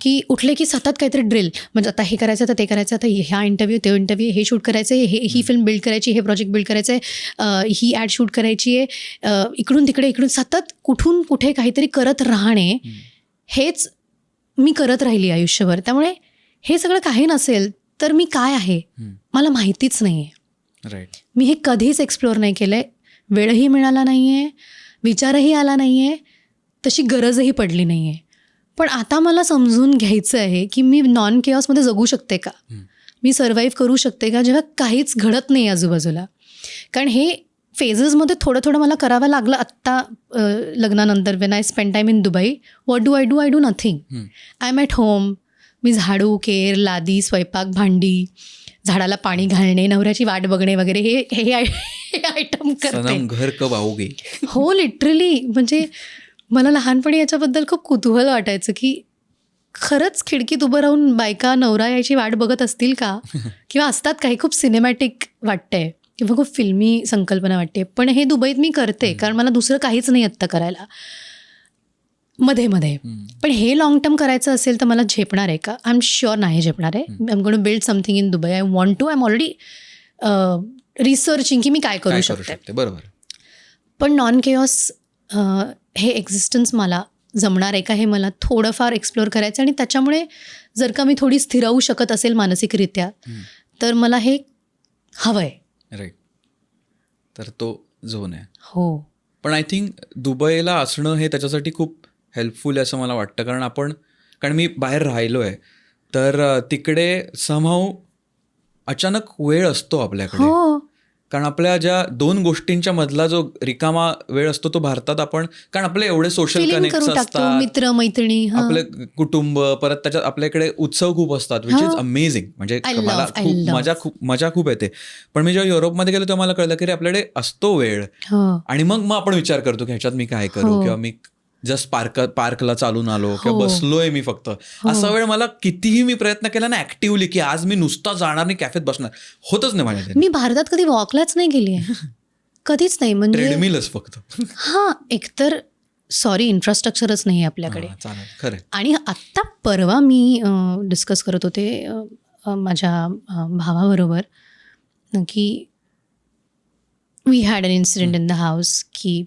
की उठले की सतत काहीतरी ड्रिल, म्हणजे आता हे करायचं तर ते करायचं, आता ह्या इंटरव्ह्यू ते इंटरव्ह्यू, हे शूट करायचं आहे, ही फिल्म बिल्ड करायची, हे प्रोजेक्ट बिल्ड करायचं आहे, ही ॲड शूट करायची आहे, इकडून तिकडे सतत कुठून कुठे काहीतरी करत राहणे, हेच मी करत राहिली आयुष्यभर. त्यामुळे हे सगळं काही नसेल तर मी काय आहे मला माहितीच नाही आहे.
राईट.
मी हे कधीच एक्सप्लोअर नाही केलं आहे. वेळही मिळाला नाही आहे, विचारही आला नाही आहे, तशी गरजही पडली नाही आहे. पण आता मला समजून घ्यायचं आहे की मी नॉन केऑसमध्ये जगू शकते का, मी सर्वाईव्ह करू शकते का जेव्हा काहीच घडत नाही आजूबाजूला. कारण हे फेजेसमध्ये थोडं थोडं मला करावं लागलं आत्ता लग्नानंतर. When I spend time in Dubai, what do I do? I do nothing. I am at home. मी झाडू, केर, लादी, स्वयंपाक, भांडी, झाडाला पाणी घालणे, नवऱ्याची वाट बघणे वगैरे हे आयटम करते.
घर कब आओगे?
हो, लिटरली. म्हणजे मला लहानपणी याच्याबद्दल खूप कुतूहल वाटायचं की खरंच खिडकीत उभं राहून बायका नवरा याची वाट बघत असतील का, किंवा असतात काही. खूप सिनेमॅटिक वाटतंय किंवा खूप फिल्मी संकल्पना वाटते. पण हे दुबईत मी करते कारण मला दुसरं काहीच नाही आत्ता करायला मध्ये. पण हे लॉंग टर्म करायचं असेल तर मला झेपणार आहे का? आय एम शुअर नाही झेपणार आहे. I am going to build something in Dubai. I want to. I am already researching की मी काय करू शकते.
बरोबर.
पण नॉन केऑस हे एक्झिस्टन्स मला जमणार आहे का, हे मला थोडंफार एक्सप्लोअर करायचं. आणि त्याच्यामुळे जर का मी थोडी स्थिरावू शकत असेल मानसिकरित्या तर मला हे हवं आहे.
राईट. तर तो झोन आहे.
हो.
पण आय थिंक दुबईला असणं हे त्याच्यासाठी खूप हेल्पफुल आहे असं मला वाटतं. कारण मी बाहेर राहिलो आहे तर तिकडे समहाऊ अचानक वेळ असतो आपल्याकडे. कारण आपल्या ज्या 2 गोष्टींच्या मधला जो रिकामा वेळ असतो तो भारतात आपण, कारण आपले एवढे सोशल कनेक्ट्स असतात,
मित्र मैत्रिणी,
आपले कुटुंब, परत त्याच्यात आपल्याकडे उत्सव खूप असतात, विच इज अमेझिंग. म्हणजे मला मजा खूप येते. पण मी जेव्हा युरोपमध्ये गेलो तेव्हा मला कळलं की आपल्याकडे असतो वेळ, आणि मग आपण विचार करतो की ह्याच्यात मी काय करू, किंवा मी जस्ट पार्कला चालून आलो किंवा बसलोय मी फक्त. असा वेळ मला कितीही मी प्रयत्न केला ना ऍक्टिव्हली की आज मी नुसता जाणार नाही कॅफेत बसणार, होतच नाही माझ्या.
मी भारतात कधी वॉकलाच नाही गेली आहे, कधीच नाही. म्हणजे
ट्रेडमिलच फक्त.
एकतर इन्फ्रास्ट्रक्चरच नाही आपल्याकडे.
खरं.
आणि आत्ता परवा मी डिस्कस करत होते माझ्या भावाबरोबर की we had an incident in the house की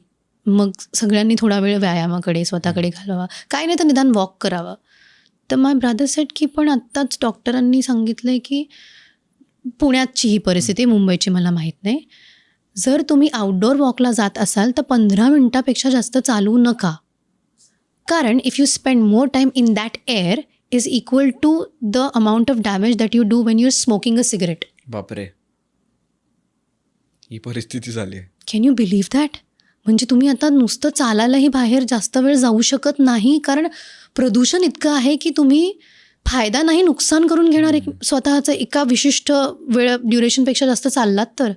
मग सगळ्यांनी थोडा वेळ व्यायामाकडे स्वतःकडे घालवावा, काय नाही तर निदान वॉक करावं. तर माय ब्रदर सेड की पण आत्ताच डॉक्टरांनी सांगितलं आहे की पुण्याची ही परिस्थिती, मुंबईची मला माहीत नाही, जर तुम्ही आउटडोअर वॉकला जात असाल तर 15 मिनिटापेक्षा जास्त चालू नका. कारण if you spend more time in that air is equal to the amount of damage that you do when you are smoking a cigarette.
बापरे, ही परिस्थिती झाली आहे.
Can you believe that? म्हणजे तुम्ही आता नुसतं चालायलाही बाहेर जास्त वेळ जाऊ शकत नाही, कारण प्रदूषण इतकं आहे की तुम्ही फायदा नाही नुकसान करून घेणार स्वतःचं एका विशिष्ट वेळ ड्युरेशनपेक्षा जास्त चाललात तर.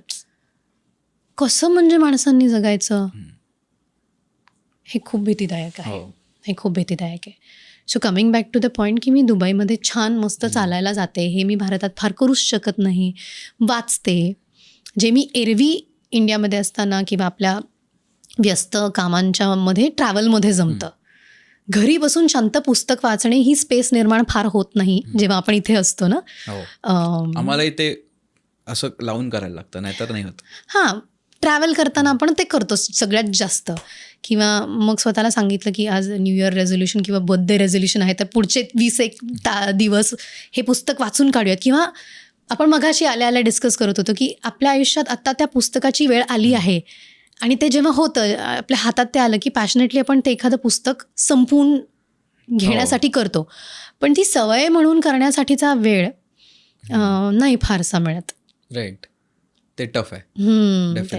कसं म्हणजे माणसांनी जगायचं? हे खूप भीतीदायक आहे. हे खूप भीतीदायक आहे. So coming back to the point की मी दुबईमध्ये छान मस्त चालायला जाते, हे मी भारतात फार करूच शकत नाही. वाचते, जे मी एरवी इंडियामध्ये असताना किंवा आपल्या व्यस्त कामांच्या मध्ये ट्रॅव्हलमध्ये जमतं. घरी बसून शांत पुस्तक वाचणे ही स्पेस निर्माण फार होत नाही जेव्हा आपण इथे असतो ना.
आम्हाला इथे असं लावून करायला लागतं, नाहीतर नाही होत.
हां, ट्रॅव्हल करताना आपण ते करतो सगळ्यात जास्त. किंवा मग स्वतःला सांगितलं की आज न्यू इयर रेझोल्युशन किंवा बर्थडे रेझोल्युशन आहे, तर पुढचे 20 दिवस हे पुस्तक वाचून काढूयात. किंवा आपण मघाशी आल्या डिस्कस करत होतो की आपल्या आयुष्यात आत्ता त्या पुस्तकाची वेळ आली आहे आणि ते जेव्हा होतं आपल्या हातात ते आलं की पॅशनेटली आपण ते एखादं पुस्तक संपवून घेण्यासाठी करतो. पण ती सवय म्हणून करण्यासाठीचा वेळ नाही फारसा मिळत.
राईट, ते टफ आहे.
ते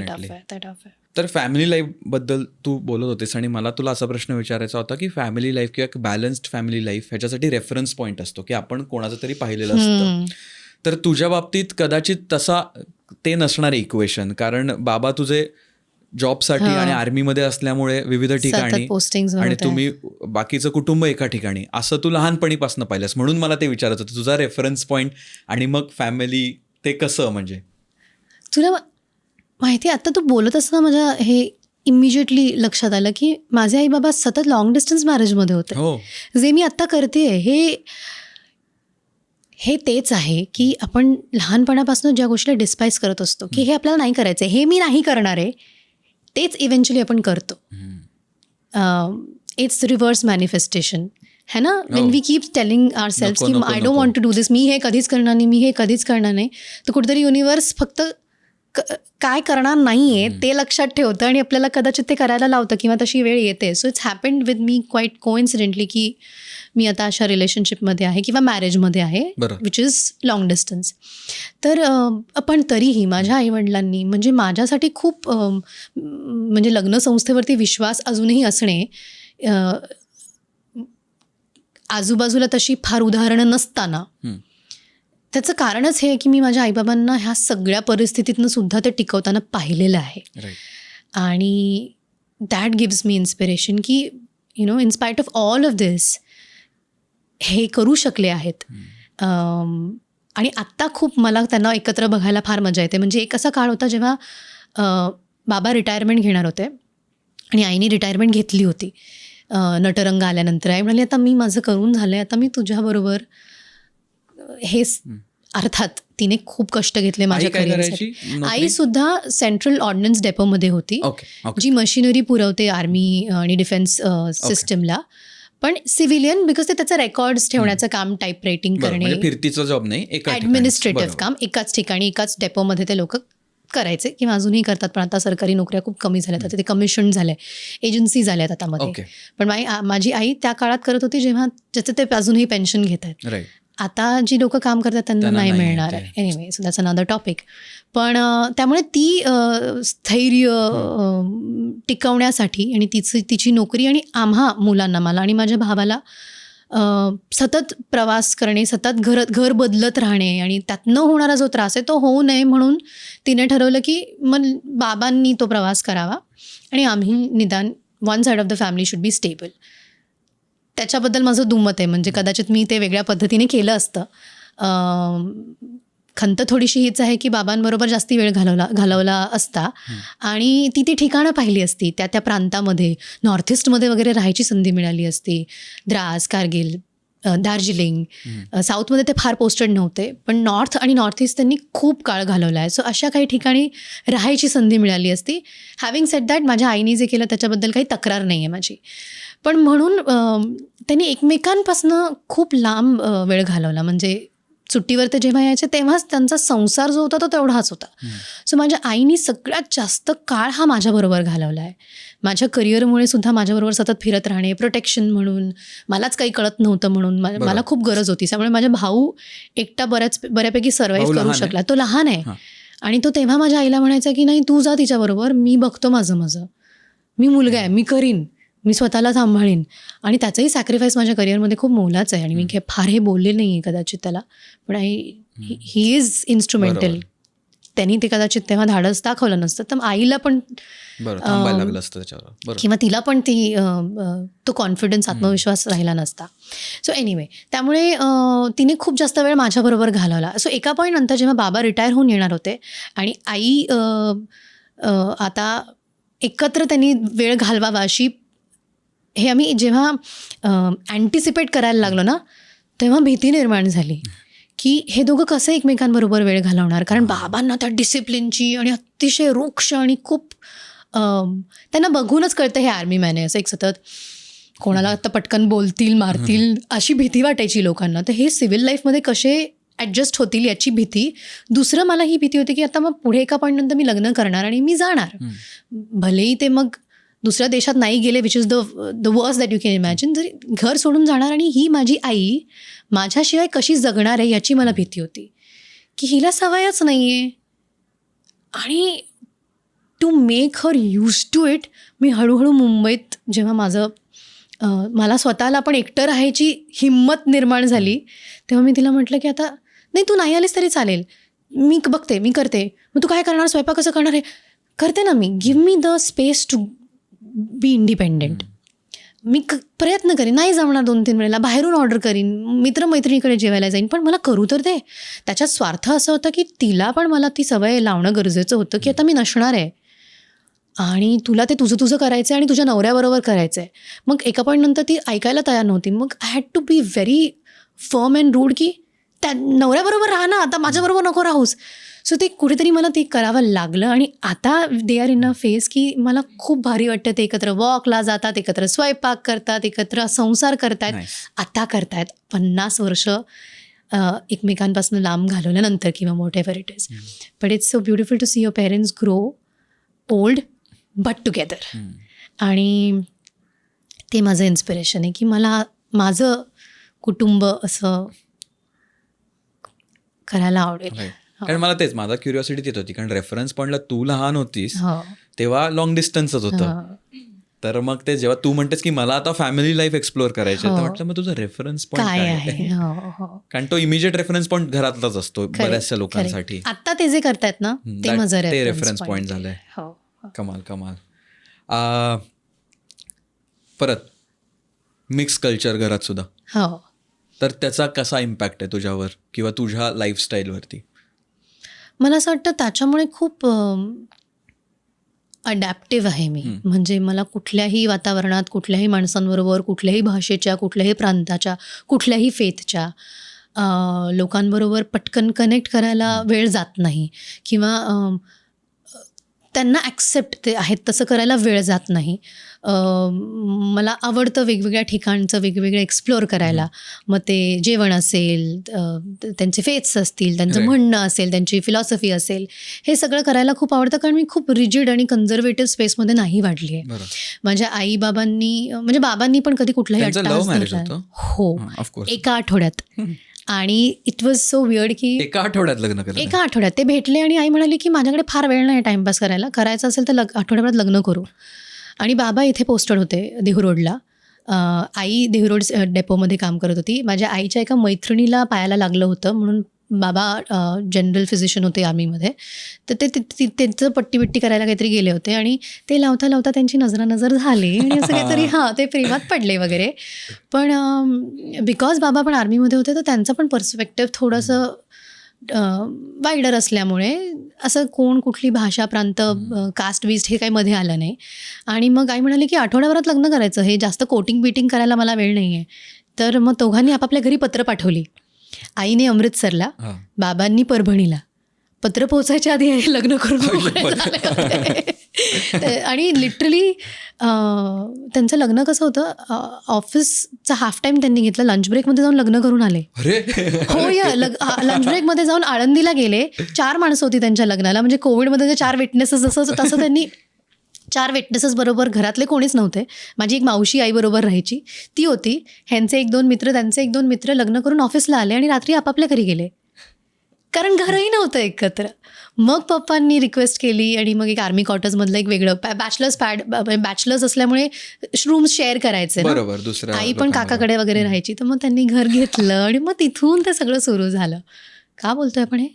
टफ आहे.
तर फॅमिली लाईफबद्दल तू बोलत होतेस आणि मला तुला असा प्रश्न विचारायचा होता की फॅमिली लाईफ किंवा एक बॅलन्स्ड फॅमिली लाईफ ह्याच्यासाठी रेफरन्स पॉईंट असतो की आपण कोणाचं तरी पाहिलेलं असतं. तर तुझ्या बाबतीत कदाचित तसा ते नसणार इक्वेशन, कारण बाबा तुझे जॉबसाठी आणि आर्मीमध्ये असल्यामुळे विविध ठिकाणी आणि तुम्ही बाकीचं कुटुंब एका ठिकाणी, असं तू लहानपणीपासून पाहिलंस. म्हणून मला ते विचारायचं होतं तुझा रेफरन्स पॉईंट आणि मग फॅमिली ते कसं. म्हणजे
तुला माहिती आता तू बोलत असताना माझ्या हे इमिजिएटली लक्षात आलं की माझे आई बाबा सतत लॉंग डिस्टन्स मॅरेजमध्ये होते. जे मी आत्ता करतेय हे तेच आहे की आपण लहानपणापासून ज्या गोष्टीला डिस्पाईज करत असतो की हे आपल्याला नाही करायचं, हे मी नाही करणार आहे, तेच इव्हेंच्युअली आपण करतो. इट्स रिव्हर्स मॅनिफेस्टेशन है ना. When we keep telling ourself की I don't want to do this, मी हे कधीच करणार नाही, मी हे कधीच करणार नाही, तर कुठेतरी युनिव्हर्स फक्त काय करणार नाही आहे ते लक्षात ठेवतं आणि आपल्याला कदाचित ते करायला लावतं किंवा तशी वेळ येते. So it's happened with me quite coincidentally की मी आता अशा रिलेशनशिपमध्ये आहे किंवा मॅरेजमध्ये आहे विच इज लॉंग डिस्टन्स. तर पण तरीही माझ्या आईवडिलांनी म्हणजे माझ्यासाठी खूप म्हणजे लग्न संस्थेवरती विश्वास अजूनही असणे, आजूबाजूला तशी फार उदाहरणं नसताना, त्याचं कारणच हे की मी माझ्या आईबाबांना ह्या सगळ्या परिस्थितीतनं सुद्धा ते टिकवताना पाहिलेलं आहे. आणि दॅट गिव्स मी इन्स्पिरेशन की you know in spite of all of this हे करू शकले आहेत. आणि आत्ता खूप मला त्यांना एकत्र बघायला फार मजा येते. म्हणजे एक असा काळ होता जेव्हा बाबा रिटायरमेंट घेणार होते आणि आईने रिटायरमेंट घेतली होती नटरंग आल्यानंतर. आई म्हणाली आता मी माझं करून झालं आहे, आता मी तुझ्याबरोबर हे अर्थात तिने खूप कष्ट घेतले माझ्या करिअरसाठी. आई सुद्धा सेंट्रल ऑर्डिनन्स डेपोमध्ये होती जी मशिनरी पुरवते आर्मी आणि डिफेन्स सिस्टमला, पण सिव्हिलियन बिकॉज ते त्याचं रेकॉर्ड्स ठेवण्याचं काम, टाईप रायटिंग करणे,
फिरतीचा जॉब नाही,
ॲडमिनिस्ट्रेटिव्ह काम एकाच ठिकाणी एकाच डेपोमध्ये ते लोक करायचे किंवा अजूनही करतात. पण आता सरकारी नोकऱ्या खूप कमी झाल्यात, आता ते कमिशन झालंय, एजन्सी झाल्यात आता मध्ये. पण माझी आई त्या काळात करत होती जेव्हा ज्याचं ते अजूनही पेन्शन घेत आहेत. आता जी लोक काम करतात त्यांना नाही मिळणार आहे. Anyway, so that's another topic. पण त्यामुळे ती स्थैर्य टिकवण्यासाठी आणि तिची नोकरी आणि आम्हा मुलांना, मला आणि माझ्या भावाला सतत प्रवास करणे, सतत घर बदलत राहणे आणि त्यातनं होणारा जो त्रास आहे तो होऊ नये म्हणून तिने ठरवलं की मग बाबांनी तो प्रवास करावा आणि आम्ही निदान one side of the family should be stable. त्याच्याबद्दल माझं दुमत आहे. म्हणजे कदाचित मी ते वेगळ्या पद्धतीने केलं असतं. खंत थोडीशी हीच आहे की बाबांबरोबर जास्ती वेळ घालवला असता आणि ती ठिकाणं पाहिली असती, त्या प्रांतामध्ये नॉर्थ ईस्टमध्ये वगैरे राहायची संधी मिळाली असती. द्रास, कारगिल, दार्जिलिंग, साऊथमध्ये ते फार पोस्टेड नव्हते, पण नॉर्थ आणि नॉर्थ ईस्ट त्यांनी खूप काळ घालवला आहे. सो अशा काही ठिकाणी राहायची संधी मिळाली असती. हॅव्हिंग सेड दॅट, माझ्या आईने जे केलं त्याच्याबद्दल काही तक्रार नाही आहे माझी. पण म्हणून त्यांनी एकमेकांपासून खूप लांब वेळ घालवला. म्हणजे सुट्टीवर ते जेव्हा यायचे तेव्हाच त्यांचा संसार जो होता तो तेवढाच होता. सो माझ्या आईनी सगळ्यात जास्त काळ हा माझ्याबरोबर घालवला आहे. माझ्या करिअरमुळे सुद्धा माझ्याबरोबर सतत फिरत राहणे, प्रोटेक्शन म्हणून, मलाच काही कळत नव्हतं म्हणून मला खूप गरज होती. त्यामुळे माझा भाऊ एकटा बऱ्यापैकी सर्वाईव्ह करू शकला. तो लहान आहे आणि तो तेव्हा माझ्या आईला म्हणायचा की नाही तू जा तिच्याबरोबर, मी बघतो माझं, मी मुलगा आहे, मी करीन, मी स्वतःला सांभाळीन. आणि त्याचंही सॅक्रिफाईस माझ्या करिअरमध्ये खूप मोलाचं आहे आणि मी फार हे बोलले नाही आहे कदाचित त्याला, पण ही इज इन्स्ट्रुमेंटल. त्यांनी ते कदाचित तेव्हा धाडस दाखवलं नसतं, तर आईला पण
बरं थांबायला लागलं असतं त्याच्यावर. बरं.
किंवा तिला पण तो कॉन्फिडन्स, आत्मविश्वास राहिला नसता. सो एनिवे, त्यामुळे तिने खूप जास्त वेळ माझ्याबरोबर घालवला. सो एका पॉईंट नंतर जेव्हा बाबा रिटायर होऊन येणार होते आणि आई आता एकत्र त्यांनी वेळ घालवावा अशी, हे आम्ही जेव्हा अँटिसिपेट करायला लागलो ना, तेव्हा भीती निर्माण झाली की हे दोघं कसं एकमेकांबरोबर वेळ घालवणार. कारण बाबांना त्या डिसिप्लिनची आणि अतिशय रूक्ष आणि खूप त्यांना बघूनच कळतं हे आर्मी मॅन आहे, असं एक सतत कोणाला आता पटकन बोलतील, मारतील अशी भीती वाटायची लोकांना. तर हे सिव्हिल लाईफमध्ये कसे ॲडजस्ट होतील याची भीती. दुसरं मला ही भीती होती की आता मग पुढे एका पॉईंटनंतर मी लग्न करणार आणि मी जाणार, भलेही ते मग दुसऱ्या देशात नाही गेले, which is the worst that you can imagine, जरी घर सोडून जाणार आणि ही माझी आई माझ्याशिवाय कशी जगणार आहे याची मला भीती होती की हिला सवयच नाही आहे. आणि to make her use to it, मी हळूहळू मुंबईत जेव्हा मला स्वतःला पण एकटं राहायची हिंमत निर्माण झाली, तेव्हा मी तिला म्हटलं की आता नाही, तू नाही आलीस तरी चालेल, मी बघते, मी करते. मग तू काय करणार, स्वयंपाक कसं करणार, हे करते ना मी. Give me the space to be independent. मी प्रयत्न करीन, नाही जमणार 2-3 वेळेला, बाहेरून ऑर्डर करीन, मित्रमैत्रिणीकडे जेवायला जाईन, पण मला करू तर दे. त्याच्यात स्वार्थ असं होतं की तिला पण मला ती सवय लावणं गरजेचं होतं की आता मी नसणार आहे आणि तुला ते तुझं करायचं आहे आणि तुझ्या नवऱ्याबरोबर करायचं आहे. मग एका पॉईंटनंतर ती ऐकायला तयार नव्हती. मग I had to be very firm and rude की त्या नवऱ्याबरोबर राहा ना, आता माझ्याबरोबर नको राहूस. सो ते कुठेतरी मला ते करावं लागलं. आणि आता they are in a phase की मला खूप भारी वाटतं. ते एकत्र वॉकला जातात, एकत्र स्वयंपाक करतात, एकत्र संसार करतायत. आता करतायत 50 वर्ष एकमेकांपासून लांब घालवल्यानंतर किंवा whatever it is. But it's so beautiful to see your parents grow old but together. आणि ते माझं इन्स्पिरेशन आहे की मला माझं कुटुंब असं करायला आवडेल.
कारण मला तेच, माझा क्युरिओसिटी येत होती, कारण रेफरन्स पॉईंटला तू लहान होतीस तेव्हा लॉंग डिस्टन्सच होतं. तर मग ते जेव्हा तू म्हणतेस की मला आता फॅमिली लाईफ एक्सप्लोअर करायची, तर म्हटलं मग तुझं रेफरन्स पॉईंट काय आहे. कारण तो इमिजिएट रेफरन्स पॉईंट घरातलाच असतो बऱ्याचशा लोकांसाठी.
आता ते जे करतायत ना ते माझं
रेफरन्स पॉईंट झालंय. कमाल कमाल. परत मिक्स कल्चर घरात सुद्धा, तर त्याचा कसा इम्पॅक्ट आहे तुझ्यावर किंवा तुझ्या लाईफस्टाईलवरती?
मला असं वाटतं त्याच्यामुळे खूप अडॅप्टिव्ह आहे मी. म्हणजे मला कुठल्याही वातावरणात, कुठल्याही माणसांबरोबर, कुठल्याही भाषेच्या, कुठल्याही प्रांताच्या, कुठल्याही फेथच्या लोकांबरोबर पटकन कनेक्ट करायला वेळ जात नाही किंवा त्यांना ॲक्सेप्ट ते आहेत तसं करायला वेळ जात नाही. मला आवडतं वेगवेगळ्या ठिकाणचं वेगवेगळं एक्सप्लोअर करायला. मग ते जेवण असेल, त्यांचे फेथ्स असतील, त्यांचं म्हणणं असेल, त्यांची फिलॉसॉफी असेल, हे सगळं करायला खूप आवडतं. कारण मी खूप रिजिड आणि कन्झर्वेटिव्ह स्पेसमध्ये नाही वाढली आहे. माझ्या आई बाबांनी, म्हणजे बाबांनी पण कधी कुठलाही अट्टाहास, हो, एका आठवड्यात. आणि इट वॉज सो वियर्ड की
एका आठवड्यात लग्न केलं.
एका आठवड्यात ते भेटले आणि आई म्हणाली की माझ्याकडे फार वेळ नाही टाइमपास करायला, करायचं असेल तर आठवड्याभरात लग्न करू. आणि बाबा इथे पोस्टेड होते देहू रोडला. आई देहू रोड डेपोमध्ये काम करत होती. माझ्या आईच्या एका मैत्रिणीला पायाला लागलं होतं म्हणून बाबा जनरल फिजिशियन होते आर्मीमध्ये. तर ते त्यांचं पट्टी करायला काहीतरी गेले होते आणि ते लावता लावता त्यांची नजरानजर झाली आणि असं काहीतरी ते प्रेमात पडले वगैरे. पण बिकॉज बाबा पण आर्मीमध्ये होते तर त्यांचं पण पर्स्पेक्टिव्ह थोडंसं वाईडर असल्यामुळे असं कोण कुठली भाषा, प्रांत, कास्ट विस्ट हे काही मध्ये आलं नाही. आणि मग आई म्हणाली की आठवड्याभरात लग्न करायचं, हे जास्त कोटिंग बिटिंग करायला मला वेळ नाही आहे. तर मग दोघांनी आपापल्या घरी पत्र पाठवली. आईने अमृतसरला, बाबांनी परभणीला. पत्र पोहोचायच्या आधी लग्न करून आणि लिटरली त्यांचं लग्न कसं होतं, ऑफिसचा हाफ टाईम त्यांनी घेतला, लंच ब्रेकमध्ये जाऊन लग्न करून आले. हो या लंच ब्रेकमध्ये जाऊन आळंदीला गेले. 4 माणसं होती त्यांच्या लग्नाला. म्हणजे कोविडमध्ये जे 4 विटनेसेस जसं तसं त्यांनी 4 विटनेसेस बरोबर, घरातले कोणीच नव्हते. माझी एक मावशी आईबरोबर राहायची, ती होती. ह्यांचे 1-2 मित्र, त्यांचे 1-2 मित्र लग्न करून ऑफिसला आले आणि रात्री आपापल्या घरी गेले, कारण घरही नव्हतं एकत्र. मग पप्पांनी रिक्वेस्ट केली आणि मग एक आर्मी क्वार्टर्समधलं एक वेगळं बॅचलर्स असल्यामुळे रूम्स शेअर करायचे ना. आई पण काकाकडे वगैरे राहायची, तर मग त्यांनी घर घेतलं आणि मग तिथून ते सगळं सुरू झालं. का बोलतोय आपण हे?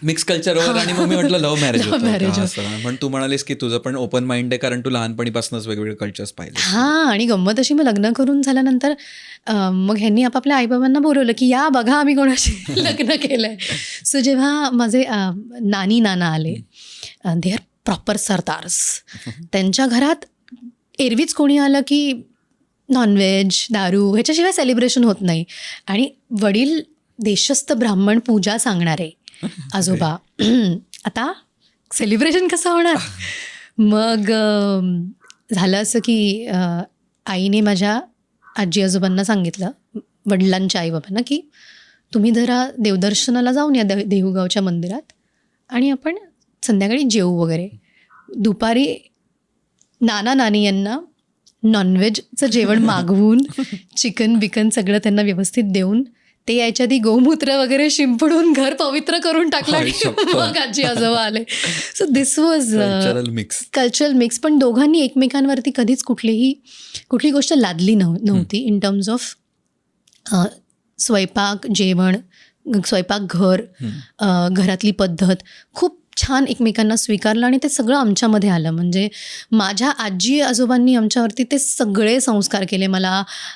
मिक्स कल्चरवर आणि मग मी म्हटलं लव्ह मॅरेज
Love marriage
होतं. पण तू म्हणालीस की तुझं पण ओपन माइंड आहे कारण तू लहानपणीपासूनच वेगवेगळे कल्चर्स पाहिले.
हां, आणि गंमत अशी, मग लग्न करून झाल्यानंतर मग ह्यांनी आपापल्या आईबाबांना बोलवलं की या बघा आम्ही कोणाशी लग्न केलंय. सो जेव्हा माझे नानी नाना आले, दे आर प्रॉपर सरदार्स. त्यांच्या घरात एरवीच कोणी आलं की नॉनव्हेज, दारू ह्याच्याशिवाय सेलिब्रेशन होत नाही. आणि वडील देशस्थ ब्राह्मण पूजा सांगणारे आजोबा. आता सेलिब्रेशन कसं होणार? मग झालं असं की आईने माझ्या आजी आजोबांना सांगितलं, वडिलांच्या आईबाबांना, की तुम्ही जरा देवदर्शनाला जाऊन या देहूगावच्या मंदिरात आणि आपण संध्याकाळी जेवू वगैरे. दुपारी नाना नानी यांना नॉनव्हेजचं जेवण मागवून चिकन बिकन सगळं त्यांना व्यवस्थित देऊन ते यायच्या आधी गोमूत्र वगैरे शिंपडून घर पवित्र करून टाकलं आणि मग आजी आजोबा आले. So this was cultural mix. पण दोघांनी एकमेकांवरती कधीच कुठली गोष्ट लादली नव्हती इन टर्म्स ऑफ स्वयंपाक, जेवण, स्वयंपाकघर, घरातली पद्धत. खूप छान एकमेकांना स्वीकारलं आणि ते सगळं आमच्यामध्ये आलं. म्हणजे माझ्या आजी आजोबांनी आमच्यावरती ते सगळे संस्कार केले. मला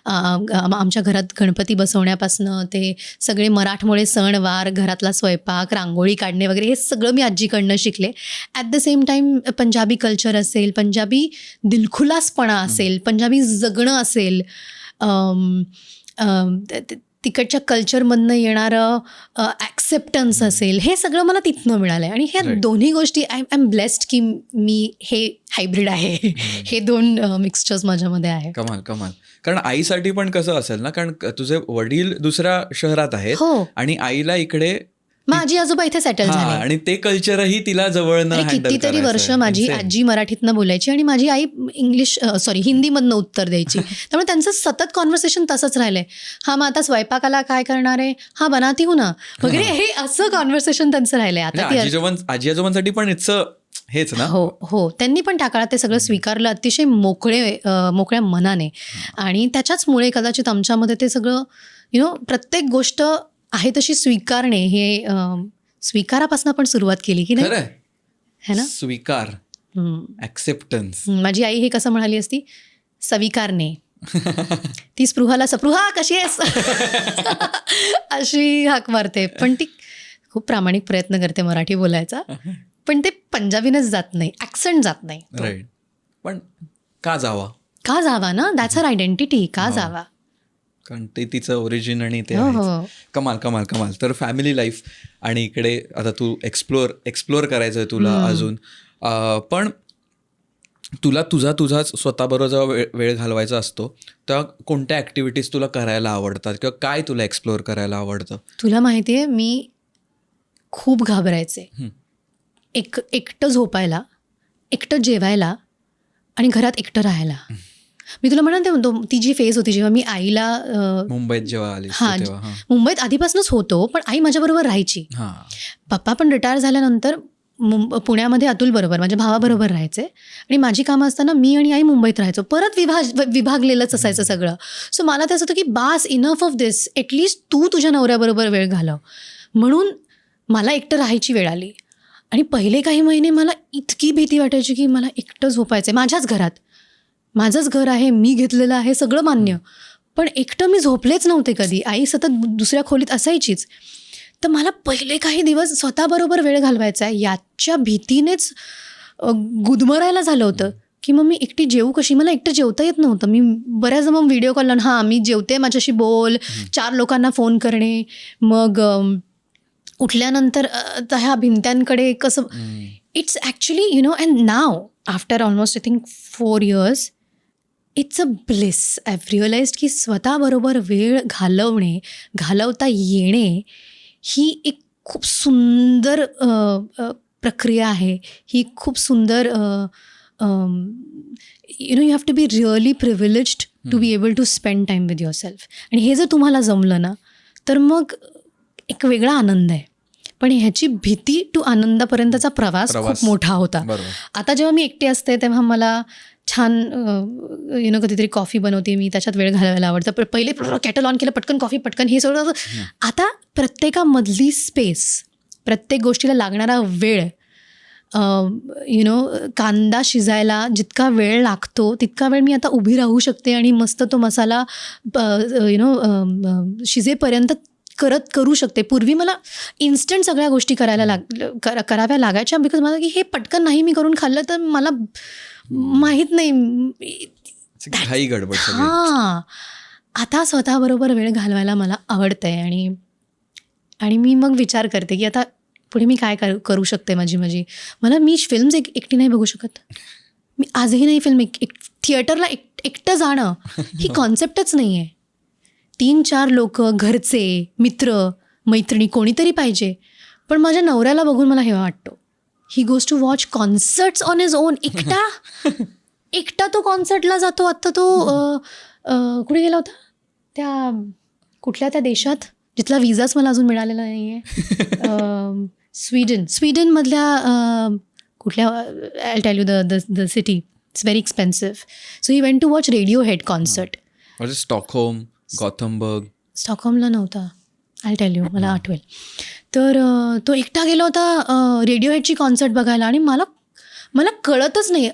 आमच्या घरात गणपती बसवण्यापासनं ते सगळे मराठमोळे सणवार, घरातला स्वयंपाक, रांगोळी काढणे वगैरे हे सगळं मी आजीकडनं शिकले. At the same time Punjabi culture असेल, पंजाबी दिलखुलासपणा असेल, पंजाबी जगणं असेल, तिकडच्या कल्चरमधनं येणारं ॲक्सेप्टन्स असेल, हे सगळं मला तिथनं मिळालं आहे. आणि ह्या दोन्ही गोष्टी आय एम ब्लेस्ड की मी हे हायब्रिड आहे. हे दोन मिक्सचर्स माझ्यामध्ये आहे.
कमाल कमाल. कारण आईसाठी पण कसं असेल ना, कारण तुझे वडील दुसऱ्या शहरात आहेत आणि आईला इकडे
माझी आजोबा इथे सेटल झाले
आणि ते कल्चरही तिला जवळनं
कितीतरी वर्ष माझी आजी मराठीतनं बोलायची आणि माझी आई हिंदीमधनं उत्तर द्यायची. त्यामुळे त्यांचं सतत कॉन्व्हर्सेशन तसंच राहिलंय. हा मग आता स्वयंपाकाला काय करणार आहे, हा बनाती हो ना वगैरे, हे असं कॉन्व्हर्सेशन त्यांचं राहिलंय. आता
आजी आजोबांसाठी पण हेच ना.
हो, त्यांनी पण त्या काळात ते सगळं स्वीकारलं अतिशय मोकळ्या मनाने. आणि त्याच्याचमुळे कदाचित आमच्यामध्ये ते सगळं प्रत्येक गोष्ट आहे तशी स्वीकारणे, हे स्वीकारापासून आपण सुरुवात केली की नाही, है ना.
स्वीकार, ॲक्सेप्टन्स.
माझी आई हे कसं म्हणाली असती, स्वीकारणे. ती स्पृहाला सपृहा कशी आहेस अशी हाक मारते. पण ती खूप प्रामाणिक प्रयत्न करते मराठी बोलायचा, पण ते पंजाबीनच जात नाही, ॲक्सेंट जात नाही.
राईट. पण का
जावा ना, दॅट्स हर आयडेंटिटी. का जावा,
कारण ते तिचं ओरिजिन आणि ते कमाल कमाल कमाल. तर फॅमिली लाईफ आणि इकडे आता तू एक्सप्लोअर करायचं आहे तुला अजून. पण तुला तुझाच स्वतःबरोबर जेव्हा वेळ घालवायचा असतो तेव्हा कोणत्या ॲक्टिव्हिटीज तुला करायला आवडतात किंवा काय तुला एक्सप्लोअर करायला आवडतं?
तुला माहिती आहे, मी खूप घाबरायचे एकटं झोपायला, एकटं जेवायला आणि घरात एकटं राहायला. मी तुला म्हणते ती जी फेज होती जेव्हा मी आईला
मुंबईत जेव्हा आली,
मुंबईत आधीपासूनच होतो, पण आई माझ्याबरोबर राहायची. पप्पा पण रिटायर झाल्यानंतर पुण्यामध्ये अतुल बरोबर, माझ्या भावाबरोबर राहायचे आणि माझी कामं असताना मी आणि आई मुंबईत राहायचो. परत विभागलेलंच असायचं सगळं. सो मला ते असं होतं की बास, इनफ ऑफ दिस, ॲटलिस्ट तू तुझ्या नवऱ्याबरोबर वेळ घालव. म्हणून मला एकटं राहायची वेळ आली. आणि पहिले काही महिने मला इतकी भीती वाटायची की मला एकटं झोपायचं आहे माझ्याच घरात. माझंच घर आहे, मी घेतलेलं आहे, सगळं मान्य, पण एकटं मी झोपलेच नव्हते कधी. आई सतत दुसऱ्या खोलीत असायचीच. तर मला पहिले काही दिवस स्वतःबरोबर वेळ घालवायचा आहे याच्या भीतीनेच गुदमरायला झालं होतं की मग मी एकटी जेवू कशी. मला एकटं जेवता येत नव्हतं. मी बऱ्याच मग व्हिडिओ कॉल लावून मी जेवते, माझ्याशी बोल, 4 लोकांना फोन करणे, मग उठल्यानंतर ह्या भिंत्यांकडे कसं. It's actually and now after almost I think 4 years it's a bliss. I have realised की स्वतःबरोबर वेळ घालवता येणे ही एक खूप सुंदर प्रक्रिया आहे. ही खूप सुंदर you have to be really privileged to be able to spend time with yourself. आणि हे जर तुम्हाला जमलं ना तर मग एक वेगळा आनंद आहे. पण ह्याची भीती टू आनंदापर्यंतचा प्रवास खूप मोठा होता. आता जेव्हा मी एकटी असते तेव्हा मला छान कधीतरी कॉफी बनवते मी, त्याच्यात वेळ घालवायला आवडतं. पहिले केटल ऑन केलं, पटकन कॉफी, पटकन हे सगळं. आता प्रत्येकामधली स्पेस प्रत्येक गोष्टीला लागणारा वेळ, कांदा शिजायला जितका वेळ लागतो तितका वेळ मी आता उभी राहू शकते आणि मस्त तो मसाला शिजेपर्यंत करू शकते. पूर्वी मला इन्स्टंट सगळ्या गोष्टी कराव्या लागायच्या, बिकॉज मला की हे पटकन नाही मी करून खाल्लं तर मला माहीत नाही.
घाई गडबड.
हां, आता स्वतःबरोबर वेळ घालवायला मला आवडतंय आणि मी मग विचार करते की आता पुढे मी काय करू शकते. मी फिल्म्स एकटी नाही बघू शकत. मी आजही नाही फिल्म थिएटरला एकटं जाणं ही कॉन्सेप्टच नाही आहे. 3-4 लोक, घरचे, मित्र, मैत्रिणी कोणीतरी पाहिजे. पण माझ्या नवऱ्याला बघून मला हेवा वाटतो. He goes to watch concerts on his own. एकटा तो कॉन्सर्टला जातो. आत्ता तो कुठे गेला होता, कुठल्या त्या देशात जिथला विजाच मला अजून मिळालेला नाही आहे. स्वीडनमधल्या कुठल्या, I tell you the city, it's very expensive. So he went to watch Radiohead concert.
Stockholm, Gothenburg.
स्टॉकहोमला नव्हता, आय टेल यू, मला आठवेल. तर तो एकटा गेला होता रेडिओहेडची कॉन्सर्ट बघायला आणि मला कळतच नाही,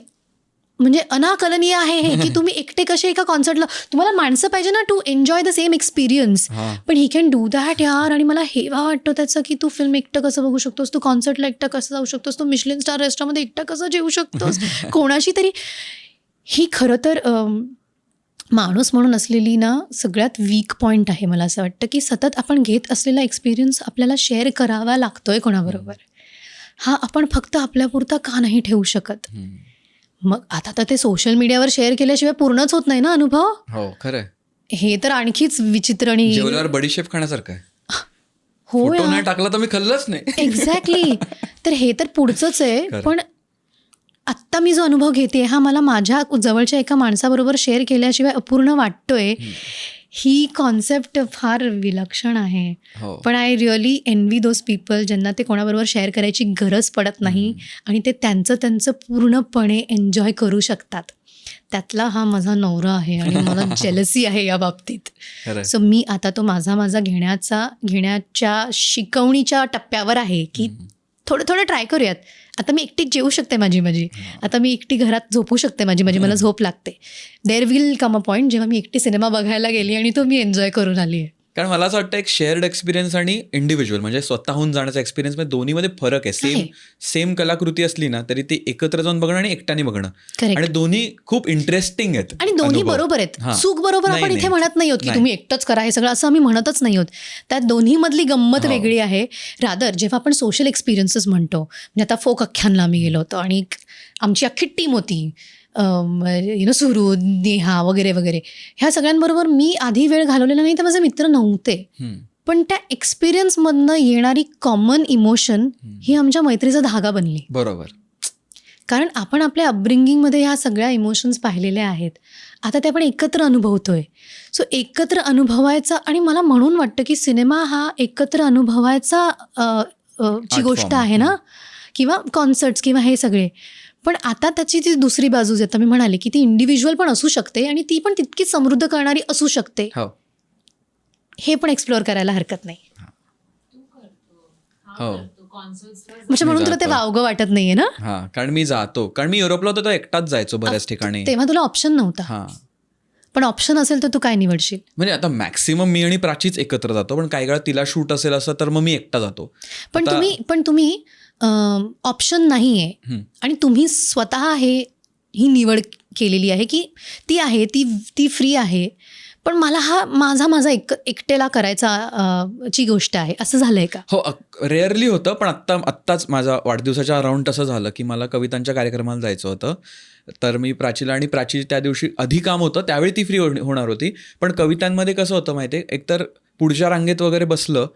म्हणजे अनाकलनीय आहे हे की तुम्ही एकटे कसे एका कॉन्सर्टला, तुम्हाला माणसं पाहिजे ना to enjoy the same experience. पण ही कॅन डू दॅट यार. आणि मला हेवा वाटतो त्याचं की तू फिल्म एकटं कसं बघू शकतोस, तू कॉन्सर्टला एकटं कसं जाऊ शकतोस, तू मिशलिन स्टार रेस्टॉरंटमध्ये एकटं कसं जेवू शकतोस कोणाशी तरी. ही खरं तर माणूस म्हणून असलेली ना सगळ्यात वीक पॉईंट आहे. मला असं वाटतं की सतत आपण घेत असलेला एक्सपिरियन्स आपल्याला शेअर करावा लागतोय कोणाबरोबर. हा आपण फक्त आपल्यापुरता का नाही ठेवू शकत. मग आता तर ते सोशल मीडियावर शेअर केल्याशिवाय पूर्णच होत नाही ना अनुभव.
हो, खरं.
हे तर आणखीच विचित्र. आणि
जेवल्यावर बडीशेप खाण्यासारखं आहे.
हो,
नाही टाकला तर मी खाल्लंच नाही.
एक्झॅक्टली. तर हे तर पुढचंच आहे. पण आत्ता मी जो अनुभव घेते हा मला माझ्या जवळच्या एका माणसाबरोबर शेअर केल्याशिवाय अपूर्ण वाटतोय. ही कॉन्सेप्ट फार विलक्षण आहे. पण आय रिअली एन्व्ही दोज पीपल ज्यांना ते कोणाबरोबर शेअर करायची गरज पडत नाही आणि ते त्यांचं पूर्णपणे एन्जॉय करू शकतात. त्यातला हा माझा नवरा आहे आणि मला जेलसी आहे या बाबतीत. सो मी आता तो माझा घेण्याच्या शिकवणीच्या टप्प्यावर आहे की थोडं ट्राय करूयात. आता मी एकटी जेवू शकते माझी. आता मी एकटी घरात झोपू शकते माझी. मला झोप लागते. There will come a point जेव्हा मी एकटी सिनेमा बघायला गेली आणि तो मी एन्जॉय करून आली आहे.
कारण मला असं वाटतं एक शेअर्ड एक्सपिरियन्स आणि इंडिव्हिज्युअल म्हणजे स्वतःहून जाण्याचा एक्सपिरियन्स म्हणजे दोन्हीमध्ये फरक आहे. सेम कलाकृती असली ना तरी ती एकत्र जाऊन बघणं आणि एकट्याने बघणं, आणि दोन्ही खूप इंटरेस्टिंग आहेत आणि
दोन्ही बरोबर आहेत. सुख बरोबर आपण इथे म्हणत नाही आहोत की तुम्ही एकटंच करा हे सगळं, असं आम्ही म्हणतच नाही आहोत. त्यात दोन्ही मधली गंमत वेगळी आहे. रादर जेव्हा आपण सोशल एक्सपिरियन्सेस म्हणतो, म्हणजे आता फोक अख्ख्यांना आम्ही गेलो होतो आणि आमची अख्खी टीम होती, सुरू, नेहा वगैरे वगैरे, ह्या सगळ्यांबरोबर मी आधी वेळ घालवलेला नाही तर माझे मित्र नव्हते. पण त्या एक्सपिरियन्समधनं येणारी कॉमन इमोशन ही आमच्या मैत्रीचा धागा बनली.
बरोबर.
कारण आपण आपल्या अपब्रिंगिंगमध्ये ह्या सगळ्या इमोशन्स पाहिलेल्या आहेत. आता ते आपण एकत्र अनुभवतोय. सो एकत्र अनुभवायचा, आणि मला म्हणून वाटतं की सिनेमा हा एकत्र अनुभवायचा ची गोष्ट आहे ना, किंवा कॉन्सर्ट्स किंवा हे सगळे. पण आता त्याची ती दुसरी बाजू आता मी म्हणाले की ती इंडिव्हिज्युअल पण असू शकते आणि ती पण तितकीच समृद्ध करणारी असू शकते. हे पण एक्सप्लोअर करायला हरकत नाही. म्हणजे म्हणून तुला ते वावगं वाटत नाहीये ना.
कारण मी जातो, कारण मी युरोपला होतो तर एकटाच जायचो बऱ्याच ठिकाणी.
तेव्हा तुला ऑप्शन नव्हता. पण ऑप्शन असेल तर तू काय निवडशील? म्हणजे
आता मॅक्सिमम मी आणि प्राचीच एकत्र जातो, पण काही वेळा तिला शूट असेल असं तर मग मी एकटा जातो.
पण तुम्ही ऑप्शन नाही आहे आणि तुम्ही स्वतः ही निवड केलेली आहे की ती आहे ती फ्री आहे. पण मला माझा एकटेला करायचा ची गोष्ट आहे, असं झालंय का?
हो, रेअरली होतं. पण आत्ताच माझ्या वाढदिवसाच्या अराउंड तसं झालं की मला कवितांच्या कार्यक्रमाला जायचं होतं. तर मी प्राचीला, आणि प्राची त्या दिवशी आधी काम होतं त्यावेळी ती फ्री होणार होती. पण कवितांमध्ये कसं होतं माहिती आहे, एकतर पुढच्या रांगेत वगैरे बसलं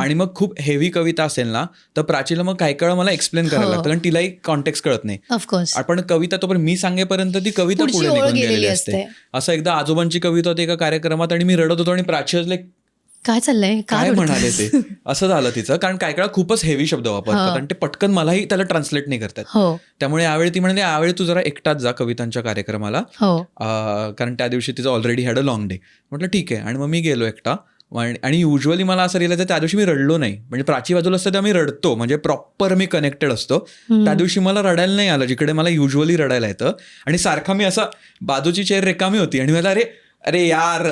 आणि मग खूप हेवी कविता असेल ना तर प्राचीला मग काही काळ मला एक्सप्लेन करायला लागतं, कारण तिलाही कॉन्टेक्स्ट कळत नाही.
ऑफकोर्स.
आपण कविता तोपर्यंत मी सांगेपर्यंत ती कविता पुढे निघून गेलेली असते. असं एकदा आजोबांची कविता होती एका कार्यक्रमात आणि मी रडत होतो आणि प्राची
काय चाललंय,
काय म्हणाले ते, असं झालं तिचं. कारण काही काळ खूपच हेवी शब्द वापरतात आणि ते पटकन मलाही त्याला ट्रान्सलेट नाही करतात. त्यामुळे यावेळी ती म्हणाली यावेळी तू जरा एकटाच जा कवितांच्या कार्यक्रमाला, कारण त्या दिवशी तिचं already had a long day. म्हटलं ठीक आहे. आणि मग मी गेलो एकटा. आणि युजली मला असं रिअलाइज आहे त्या दिवशी मी रडलो नाही. म्हणजे प्राची बाजूला असतं तेव्हा मी रडतो, म्हणजे प्रॉपर मी कनेक्टेड असतो. त्या दिवशी मला रडायला नाही आलं, जिकडे मला युजली रडायला येतं. आणि सारखा मी असा, बाजूची चेअर रिकामी होती आणि मला अरे यार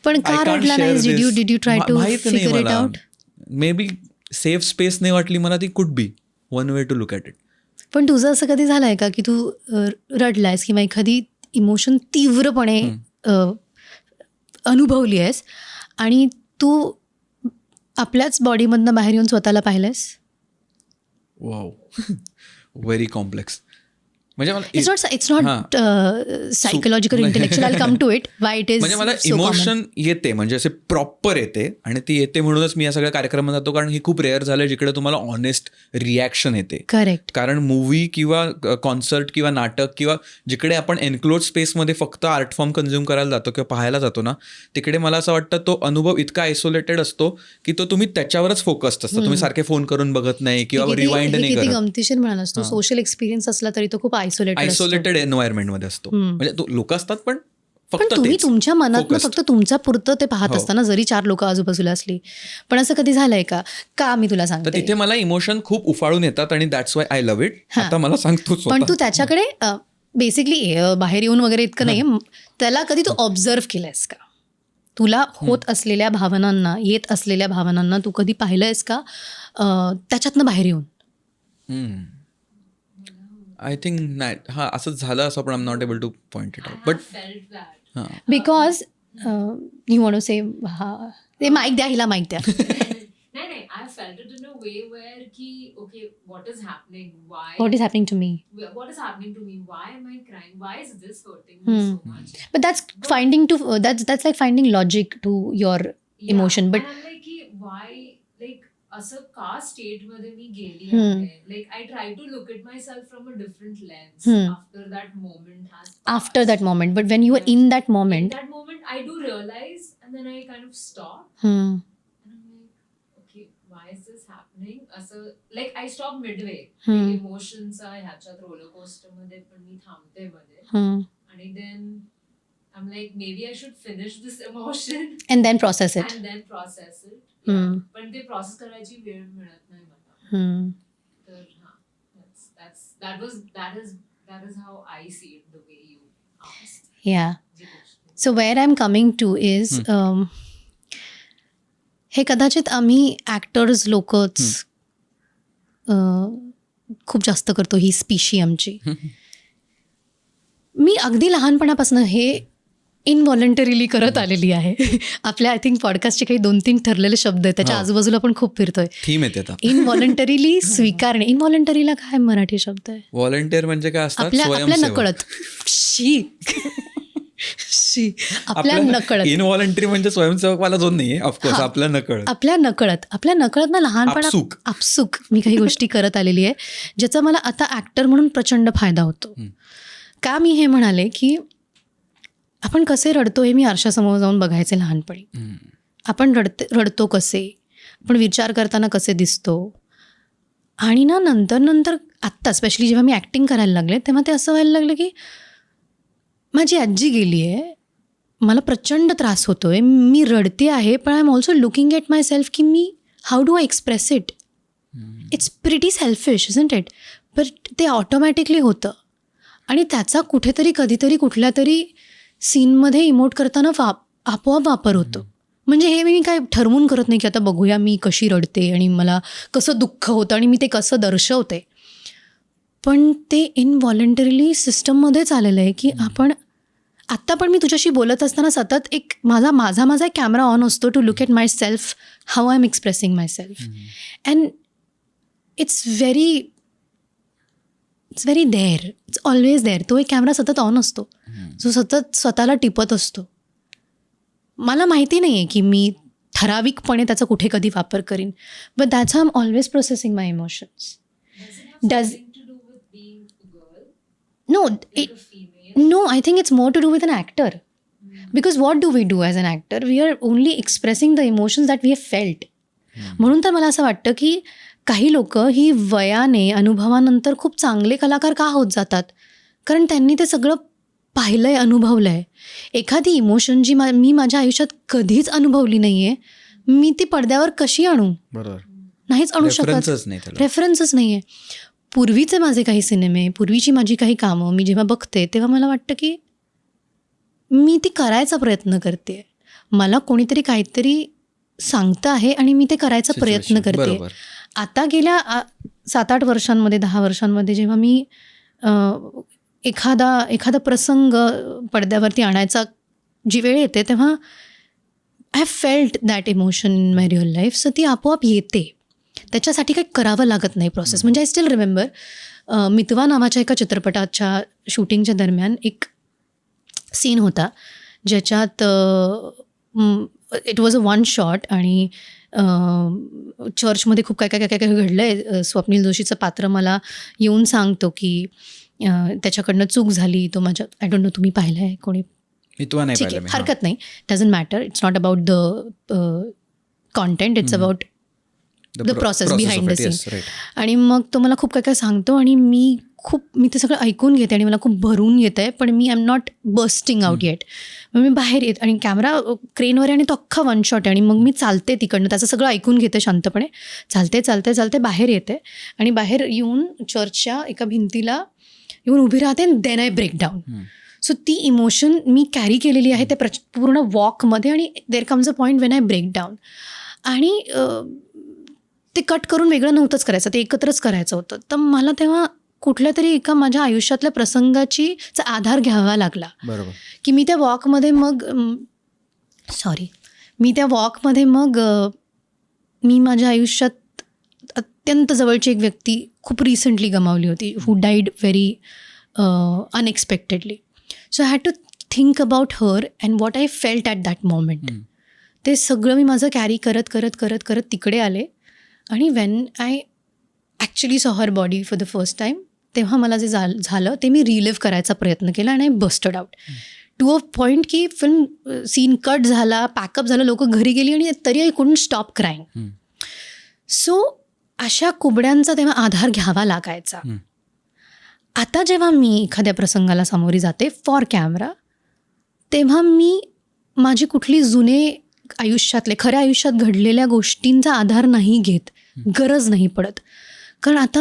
पण का रडला नाहीस? Did you try to figure it out?
Maybe safe space नाही वाटली मला ती. Could be one way to look at it.
पण तुझं असं कधी झालंय का की तू रडलायस किंवा एखादी इमोशन तीव्रपणे अनुभवली आहेस आणि तू आपल्याच बॉडीमधनं बाहेर येऊन स्वतःला पाहिलंयस?
Wow, very complex. म्हणजे मला
it's not psychological intellectual. I come to it why it is.
म्हणजे मला इमोशन येते, म्हणजे असे प्रॉपर येते, आणि ती येते म्हणूनच मी या सगळ्या कार्यक्रमात जातो, कारण ही खूप रेअर झालं जिकडे तुम्हाला ऑनेस्ट रिॲक्शन येते.
करेक्ट.
कारण मूवी किंवा कॉन्सर्ट किंवा नाटक किंवा जिकडे आपण एन्क्लोज स्पेसमध्ये फक्त आर्ट फॉर्म कन्झ्युम करायला जातो किंवा पाहायला जातो ना, तिकडे मला असं वाटतं तो अनुभव इतका आयसोलेटेड असतो की तो तुम्ही त्याच्यावरच फोकस्ड असतो. तुम्ही सारखे फोन करून बघत नाही किंवा रिवाइंड नाही करत.
गमतीशीर म्हणालास तू. सोशल एक्सपिरियन्स असला तरी तो खूप
आयसोलेटेड एन्व्हायरमेंटमध्ये असतो. म्हणजे लोक असतात पण
तुम्ही तुमच्या मनात फक्त तुमच्या पुरतं ते पाहत असताना, जरी 4 लोक आजूबाजूला असली. पण असं कधी झालंय का मी तुला सांगते,
तिथे मला इमोशन खूप उफाळून येतात आणि that's why I love it. आता मला सांगतो,
पण तू त्याच्याकडे बेसिकली बाहेर येऊन वगैरे इतकं नाही, त्याला कधी तू ऑब्झर्व केलंयस का? तुला होत असलेल्या भावनांना, येत असलेल्या भावनांना तू कधी पाहिलंयस का त्याच्यातनं बाहेर येऊन?
आय थिंक नाही. हां, असंच झालं असं, पण I am not able to point it out. But
because you want to say, ते माईक द्या, हिला माईक द्या.
नाही, I felt it in a way where ki, okay, what is happening? Why?
What is happening to me?
What is happening to me? Why am I crying? Why is this hurting me so much?
But that's like finding logic to your emotion. But
and I'm like, ki, why? Like, असं का state मध्ये मी गेली आहे? Like, I try to look at myself from a different lens after that moment has passed.
After that moment, but when you were in that moment,
I do realize, and then I kind of stop. Why is this happening? असं like I stop midway. Emotions ह्याच्यात roller coaster मध्ये पण मी थांबते मध्ये, आणि then I'm like, maybe I should finish this emotion
and then process it.
पण ते process करायची वेळ मिळत नाही मला. तर that is how I see it, the way you asked.
Yeah. So where I'm coming to is हे कदाचित आम्ही ॲक्टर्स लोकच खूप जास्त करतो, ही स्पीशी आमची. मी अगदी लहानपणापासून हे इनव्हॉलंटरीली करत आलेली आहे. आपल्या आय थिंक पॉडकास्टचे काही 2-3 ठरलेले शब्द आहेत, त्याच्या आजूबाजूला पण खूप फिरतोय.
थीम येते आता.
इनव्हॉलंटरीली स्वीकारणे. इनव्हॉलंटरीला काय मराठी शब्द आहे?
व्हॉलंटियर म्हणजे काय असतात?
आपल्या नकळत. आपल्या नकळत.
इनव्हॉलंटरी म्हणजे स्वयंसेवकवाला जो नाही, ऑफकोर्स आपल्या नकळत. आपल्या
नकळत ना लहानपणा आपसुक मी काही गोष्टी करत आलेली आहे, ज्याचा मला आता ॲक्टर म्हणून प्रचंड फायदा होतो. का मी हे म्हणाले की आपण कसे रडतो हे मी आरशासमोर जाऊन बघायचे लहानपणी. आपण रडतो कसे, आपण विचार करताना कसे दिसतो. आणि ना नंतर आत्ता स्पेशली जेव्हा मी ॲक्टिंग करायला लागले तेव्हा ते असं व्हायला लागलं की माझी आजी गेली आहे, मला प्रचंड त्रास होतो आहे, मी रडते आहे, पण I am also looking at myself की मी how do I express it. It's pretty selfish isn't it, but ते ऑटोमॅटिकली होतं. आणि त्याचा कुठेतरी कधीतरी कुठल्या तरी सीनमध्ये इमोट करताना आपोआप वापर होतो. म्हणजे हे मी काय ठरवून करत नाही की आता बघूया मी कशी रडते आणि मला कसं दुःख होतं आणि मी ते कसं दर्शवते. पण ते इनव्हॉलंटरीली सिस्टममध्येच आलेलं आहे की आपण आत्ता पण मी तुझ्याशी बोलत असताना सतत एक माझा एक कॅमेरा ऑन असतो to look at myself, how I am expressing myself. And it's very there, it's always there. तो एक कॅमेरा सतत ऑन असतो जो सतत स्वतःला टिपत असतो. मला माहिती नाही आहे की मी ठराविकपणे त्याचा कुठे कधी वापर करीन, but that's how I am always processing my emotions. No, I think it's more to do with an actor. Because what do we do as an actor? We are only expressing the emotions that we have felt. म्हणून तर मला असं वाटतं की काही लोक ही वयाने, अनुभवानंतर खूप चांगले कलाकार का होत जातात? कारण त्यांनी ते सगळं पाहिलं आहे, अनुभवलं आहे. एखादी इमोशन जी मी माझ्या आयुष्यात कधीच अनुभवली नाही आहे, मी ती पडद्यावर कशी आणू?
बरोबर.
नाहीच आणू शकत.
रेफरन्सच नाही त्याला.
रेफरन्सच नाही आहे. पूर्वीचे माझे काही सिनेमे, पूर्वीची माझी काही कामं मी जेव्हा बघते तेव्हा मला वाटतं की मी ती करायचा प्रयत्न करते. मला कोणीतरी काहीतरी सांगतं आहे आणि मी ते करायचा प्रयत्न
Situation.
करते.
बरोबर.
आता गेल्या 7-8 वर्षांमध्ये, 10 वर्षांमध्ये जेव्हा मी एखादा प्रसंग पडद्यावरती आणायचा जी वेळ येते तेव्हा I have felt that emotion in my real life. So ती आपोआप येते. त्याच्यासाठी काही करावं लागत नाही प्रोसेस. म्हणजे आय स्टील रिमेंबर मितवा नावाच्या एका चित्रपटाच्या शूटिंगच्या दरम्यान एक सीन होता ज्याच्यात it was a one shot आणि चर्चमध्ये खूप काय काय काय काय घडलं आहे. स्वप्नील जोशीचं पात्र मला येऊन सांगतो की त्याच्याकडनं चूक झाली. तो माझ्या आय डोंट नो तुम्ही पाहिलं आहे कोणी?
मी तुला नाही
ठीक आहे,
पाहिलं मी.
हरकत नाही. Doesn't matter. It's not about the content, it's about the process behind the scene. आणि मग तो मला खूप काय काय सांगतो आणि मी ते सगळं ऐकून घेते आणि मला खूप भरून येत आहे, पण मी I am not busting out yet. मग मी बाहेर येत आणि कॅमेरा क्रेनवर आहे आणि तो अख्खा वन शॉट आहे आणि मग मी चालते तिकडनं, त्याचं सगळं ऐकून घेते शांतपणे. चालते बाहेर येते आणि बाहेर येऊन चर्चच्या एका भिंतीला येऊन उभी राहते आणि then I break down. So ती इमोशन मी कॅरी केलेली आहे ते पूर्ण वॉकमध्ये आणि there comes a point when I break down. आणि ते कट करून वेगळं नव्हतंच करायचं, ते एकत्रच करायचं होतं. तर मला तेव्हा कुठल्या तरी एका माझ्या आयुष्यातल्या प्रसंगाचा आधार घ्यावा लागला.
बरोबर.
की मी त्या वॉकमध्ये मग मी माझ्या आयुष्यात अत्यंत जवळची एक व्यक्ती खूप रिसेंटली गमावली होती, who died very unexpectedly. So I had to think about her and what I felt at that moment. ते सगळं मी माझं कॅरी करत तिकडे आले आणि when I actually saw her body for the first time, तेव्हा मला जे झालं ते मी रिलिव्ह करायचा प्रयत्न केला आणि I busted out to a point की फिल्म सीन कट झाला, पॅकअप झालं, लोक घरी गेली आणि तरी I couldn't stop crying. So अशा कुबड्यांचा तेव्हा आधार घ्यावा लागायचा. आता जेव्हा मी एखाद्या प्रसंगाला सामोरी जाते फॉर कॅमेरा, तेव्हा मी माझी कुठली जुने आयुष्यातले खऱ्या आयुष्यात घडलेल्या गोष्टींचा आधार नाही घेत, गरज नाही पडत. कारण आता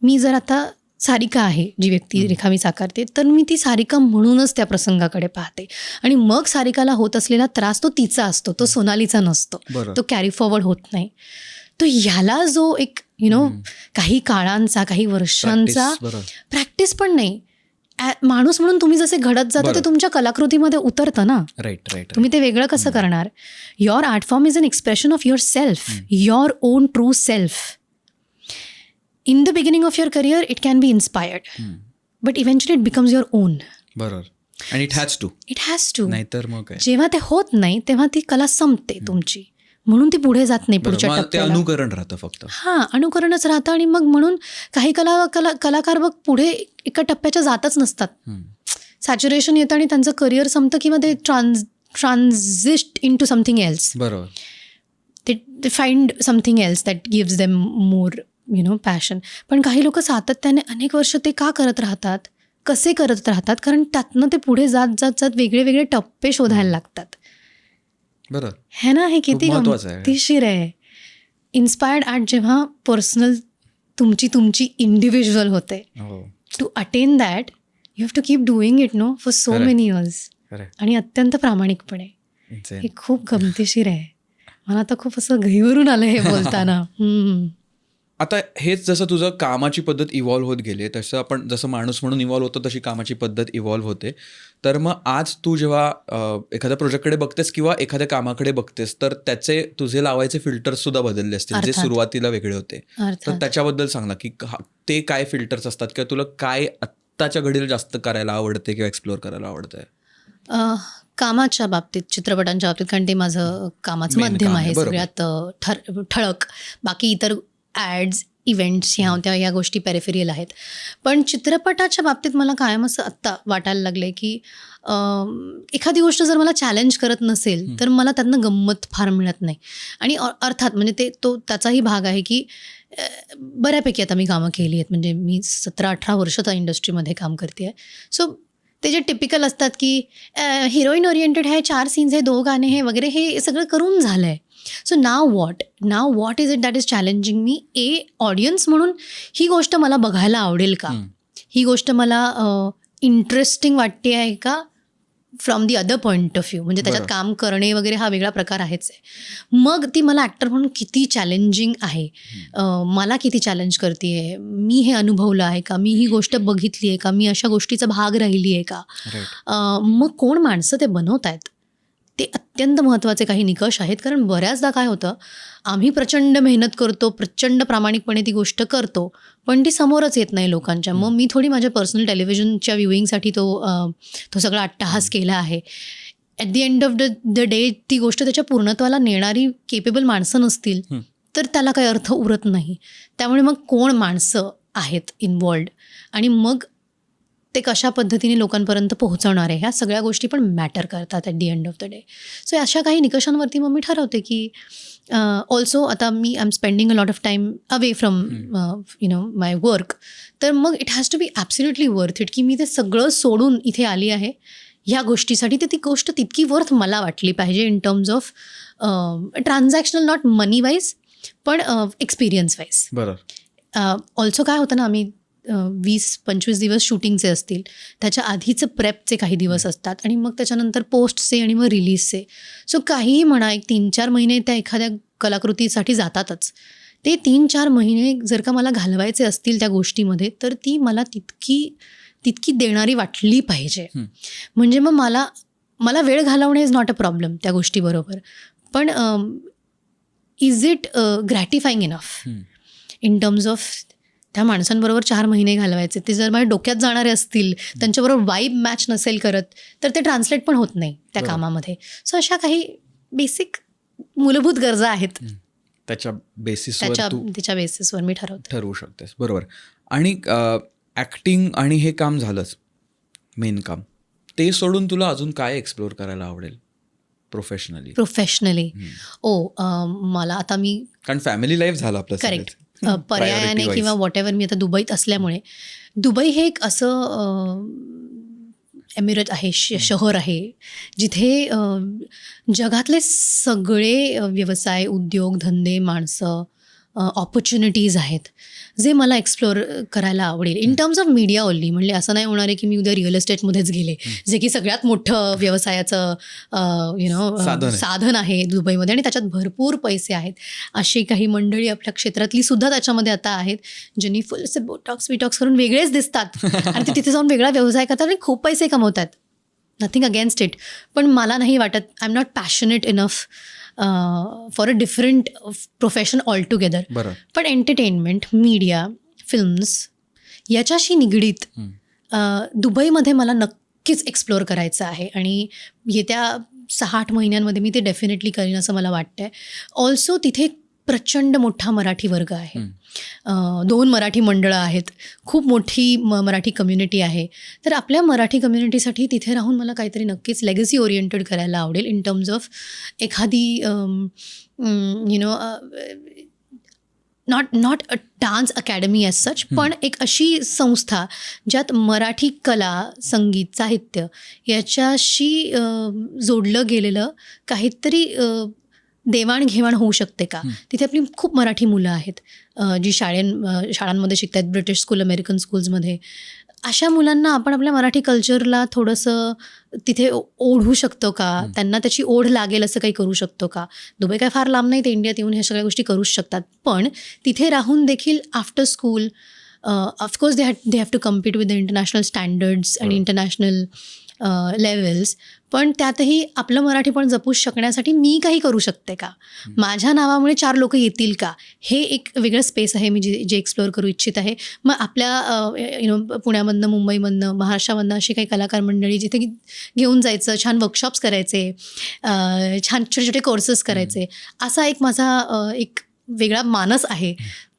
मी जर आता सारिका आहे जी व्यक्तिरेखा मी साकारते, तर मी ती सारिका म्हणूनच त्या प्रसंगाकडे पाहते आणि मग सारिकाला होत असलेला त्रास तो तिचा असतो, तो सोनालीचा नसतो, तो कॅरी फॉरवर्ड होत नाही. तो ह्याला जो एक काही काळांचा, काही वर्षांचा प्रॅक्टिस पण नाही, माणूस म्हणून तुम्ही जसे घडत जाता ते तुमच्या कलाकृतीमध्ये उतरतं ना.
राईट.
तुम्ही ते वेगळं कसं करणार? Your art form is an expression of yourself, your own true self. In the beginning of your career, it can be inspired. But eventually it becomes your own.
बरोबर. And it has to. नाहीतर मग काय?
जेव्हा ते होत नाही तेव्हा ती कला संपते तुमची, म्हणून ती पुढे जात नाही पुढच्या टप्प्याला.
ते अनुकरण राहतं फक्त.
अनुकरणच राहतं. आणि मग म्हणून काही कलाकार बघ पुढे एका टप्प्याच्या जातच नसतात. सॅच्युरेशन येतं आणि त्यांचं करिअर संपतं किंवा ते transit in to something else.
बरोबर.
ते find something else that gives them more passion. पण काही लोक सातत्याने अनेक वर्ष ते का करत राहतात, कसे करत राहतात? कारण त्यातनं ते पुढे जात वेगळे वेगळे टप्पे शोधायला लागतात.
बरोबर
है ना? हे किती गमतीशीर आहे. इन्स्पायर्ड आर्ट जेव्हा पर्सनल तुमची इंडिव्हिज्युअल होते, to attain that you have to keep doing it for so many years आणि अत्यंत प्रामाणिकपणे. हे खूप गमतीशीर आहे. मला आता खूप असं घाईवरून आलं हे बोलताना.
आता हेच जसं तुझं कामाची पद्धत इव्हॉल्व्ह होत गेली, तसं आपण जसं माणूस म्हणून इव्हॉल्व्ह होतो तशी कामाची पद्धत इव्हॉल्व्ह होते. तर मग आज तू जेव्हा एखाद्या प्रोजेक्टकडे बघतेस किंवा एखाद्या कामाकडे बघतेस, तर त्याचे तुझे लावायचे फिल्टर्स सुद्धा बदलले असतील, जे सुरुवातीला वेगळे होते. तर त्याच्याबद्दल सांग ना, की ते काय फिल्टर्स असतात किंवा तुला काय आत्ताच्या घडीला जास्त करायला आवडते किंवा एक्सप्लोअर करायला आवडतंय?
कामाच्या बाबतीत, चित्रपटांच्या बाबतीत, कारण ते माझं कामाचं माध्यम आहे सगळ्यात ठळक. बाकी इतर ॲड्स, इव्हेंट्स ह्या गोष्टी पेरिफेरियल आहेत. पण चित्रपटाच्या बाबतीत मला कायम असं आत्ता वाटायला लागलं आहे की एखादी गोष्ट जर मला चॅलेंज करत नसेल तर मला त्यातनं गंमत फार मिळत नाही. आणि अर्थात म्हणजे त्याचाही भाग आहे की बऱ्यापैकी आता मी कामं केली आहेत. म्हणजे मी 17-18 वर्ष त्या इंडस्ट्रीमध्ये काम करते आहे. सो ते जे टिपिकल असतात की हिरोईन ओरिएंटेड आहे, 4 सीन्स आहे, 2 गाणे आहे वगैरे, हे सगळं करून झालं आहे. So now what is it that is challenging me? Audience म्हणून ही गोष्ट मला बघायला आवडेल का? ही गोष्ट मला इंटरेस्टिंग वाटते आहे का from the other point of view? म्हणजे त्याच्यात काम करणे वगैरे हा वेगळा प्रकार आहेच आहे. मग ती मला ॲक्टर म्हणून किती चॅलेंजिंग आहे, मला किती चॅलेंज करते आहे, मी हे अनुभवलं आहे का, मी ही गोष्ट बघितली आहे का, मी अशा गोष्टीचा भाग राहिली आहे का? मग कोण माणसं ते बनवत आहेत, ते अत्यंत महत्त्वाचे काही निकष आहेत. कारण बऱ्याचदा काय होतं, आम्ही प्रचंड मेहनत करतो, प्रचंड प्रामाणिकपणे ती गोष्ट करतो, पण ती समोरच येत नाही लोकांच्या. मग मी थोडी माझ्या पर्सनल टेलिव्हिजनच्या व्ह्यूइंगसाठी तो सगळा अट्टहास केला आहे. At the end of the day ती गोष्ट त्याच्या पूर्णत्वाला नेणारी केपेबल माणसं नसतील तर त्याला काही अर्थ उरत नाही. त्यामुळे मग कोण माणसं आहेत इन्वॉल्ड आणि मग ते कशा पद्धतीने लोकांपर्यंत पोहोचवणार आहे, ह्या सगळ्या गोष्टी पण मॅटर करतात at the end of the day. So अशा काही निकषांवरती मग मी ठरवते की ऑल्सो आता मी I am spending a lot of time away from my work, तर मग it has to be absolutely worth it की मी ते सगळं सोडून इथे आली आहे ह्या गोष्टीसाठी. तर ती गोष्ट तितकी वर्थ मला वाटली पाहिजे in terms of transactional, not money wise पण एक्सपिरियन्स वाईज.
बरोबर.
ऑल्सो काय होतं ना, आम्ही 20-25 दिवस शूटिंगचे असतील, त्याच्या आधीचं प्रेपचे काही दिवस असतात आणि मग त्याच्यानंतर पोस्टचे आणि मग रिलीजचे. सो काहीही म्हणा, एक 3-4 महिने त्या एखाद्या कलाकृतीसाठी जातातच. ते 3-4 महिने जर का मला घालवायचे असतील त्या गोष्टीमध्ये, तर ती मला तितकी देणारी वाटली पाहिजे. म्हणजे मग मला वेळ घालवणे इज नॉट अ प्रॉब्लेम त्या गोष्टीबरोबर, पण is it gratifying enough in terms of त्या माणसांबरोबर 4 महिने घालवायचे, ते जर माझ्या डोक्यात जाणारे असतील, त्यांच्याबरोबर वाईब मॅच नसेल करत, तर ते ट्रान्सलेट पण होत नाही त्या कामामध्ये. सो अशा काही बेसिक मूलभूत गरजा आहेत,
त्याच्या बेसिसवर
मी ठरवू
शकतेस. बरोबर. आणि ॲक्टिंग आणि हे काम झालंच, मेन काम, ते सोडून तुला अजून काय एक्सप्लोअर करायला आवडेल प्रोफेशनली? मला आता कारण फॅमिली लाईफ झालं आपलं, करेक्ट,
पर्यायाने किंवा वॉट एव्हर. मी आता दुबईत असल्यामुळे, दुबई हे एक असं एमिरेट आहे, शहर आहे, जिथे जगातले सगळे व्यवसाय, उद्योग, धंदे, माणसं, ऑपॉर्च्युनिटीज आहेत जे मला एक्सप्लोअर करायला आवडेल in terms of media only. म्हणजे असं नाही होणार आहे की मी उद्या रिअल एस्टेटमध्येच गेले, जे की सगळ्यात मोठं व्यवसायाचं साधन आहे दुबईमध्ये आणि त्याच्यात भरपूर पैसे आहेत. अशी काही मंडळी आपल्या क्षेत्रातली सुद्धा त्याच्यामध्ये आता आहेत, ज्यांनी फुलसे बोटॉक्स करून वेगळेच दिसतात आणि ते तिथे जाऊन वेगळा व्यवसाय करतात आणि खूप पैसे कमवतात. नथिंग अगेन्स्ट इट, पण मला नाही वाटत, I am not passionate enough for a different profession all together. पण एंटरटेनमेंट, मीडिया, फिल्म्स याच्याशी निगडीत दुबईमध्ये मला नक्कीच एक्सप्लोअर करायचं आहे आणि येत्या 6-8 महिन्यांमध्ये मी ते डेफिनेटली करीन असं मला वाटतं आहे. ऑल्सो तिथे प्रचंड मोठा मराठी वर्ग आहे, 2 मराठी मंडळं आहेत, खूप मोठी मराठी कम्युनिटी आहे. तर आपल्या मराठी कम्युनिटीसाठी तिथे राहून मला काहीतरी नक्कीच लेगसी ओरिएंटेड करायला आवडेल इन टर्म्स ऑफ एखादी not a dance academy as such, पण एक अशी संस्था ज्यात मराठी कला, संगीत, साहित्य याच्याशी जोडलं गेलेलं काहीतरी देवाणघेवाण होऊ शकते का. तिथे आपली खूप मराठी मुलं आहेत जी शाळांमध्ये शिकत आहेत, ब्रिटिश स्कूल, अमेरिकन स्कूल्समध्ये. अशा मुलांना आपण आपल्या मराठी कल्चरला थोडंसं तिथे ओढू शकतो का, त्यांना त्याची ओढ लागेल असं काही करू शकतो का. दुबई काय फार लांब नाही, ते इंडियात येऊन ह्या सगळ्या गोष्टी करूच शकतात, पण तिथे राहून देखील after school of course they have to compete with the international standards आणि इंटरनॅशनल लेवल्स, पण त्यातही आपलं मराठी पण जपू शकण्यासाठी मी काही करू शकते का, माझ्या नावामुळे 4 लोक येतील का, हे एक वेगळं स्पेस आहे मी जे एक्सप्लोअर करू इच्छित आहे. मग आपल्या पुण्यामधनं, मुंबईमधनं, महाराष्ट्रामधनं अशी काही कलाकार मंडळी जिथे घेऊन जायचं, छान वर्कशॉप्स करायचे, छान छोटे छोटे कोर्सेस करायचे, असा एक माझा एक वेगळा मानस आहे.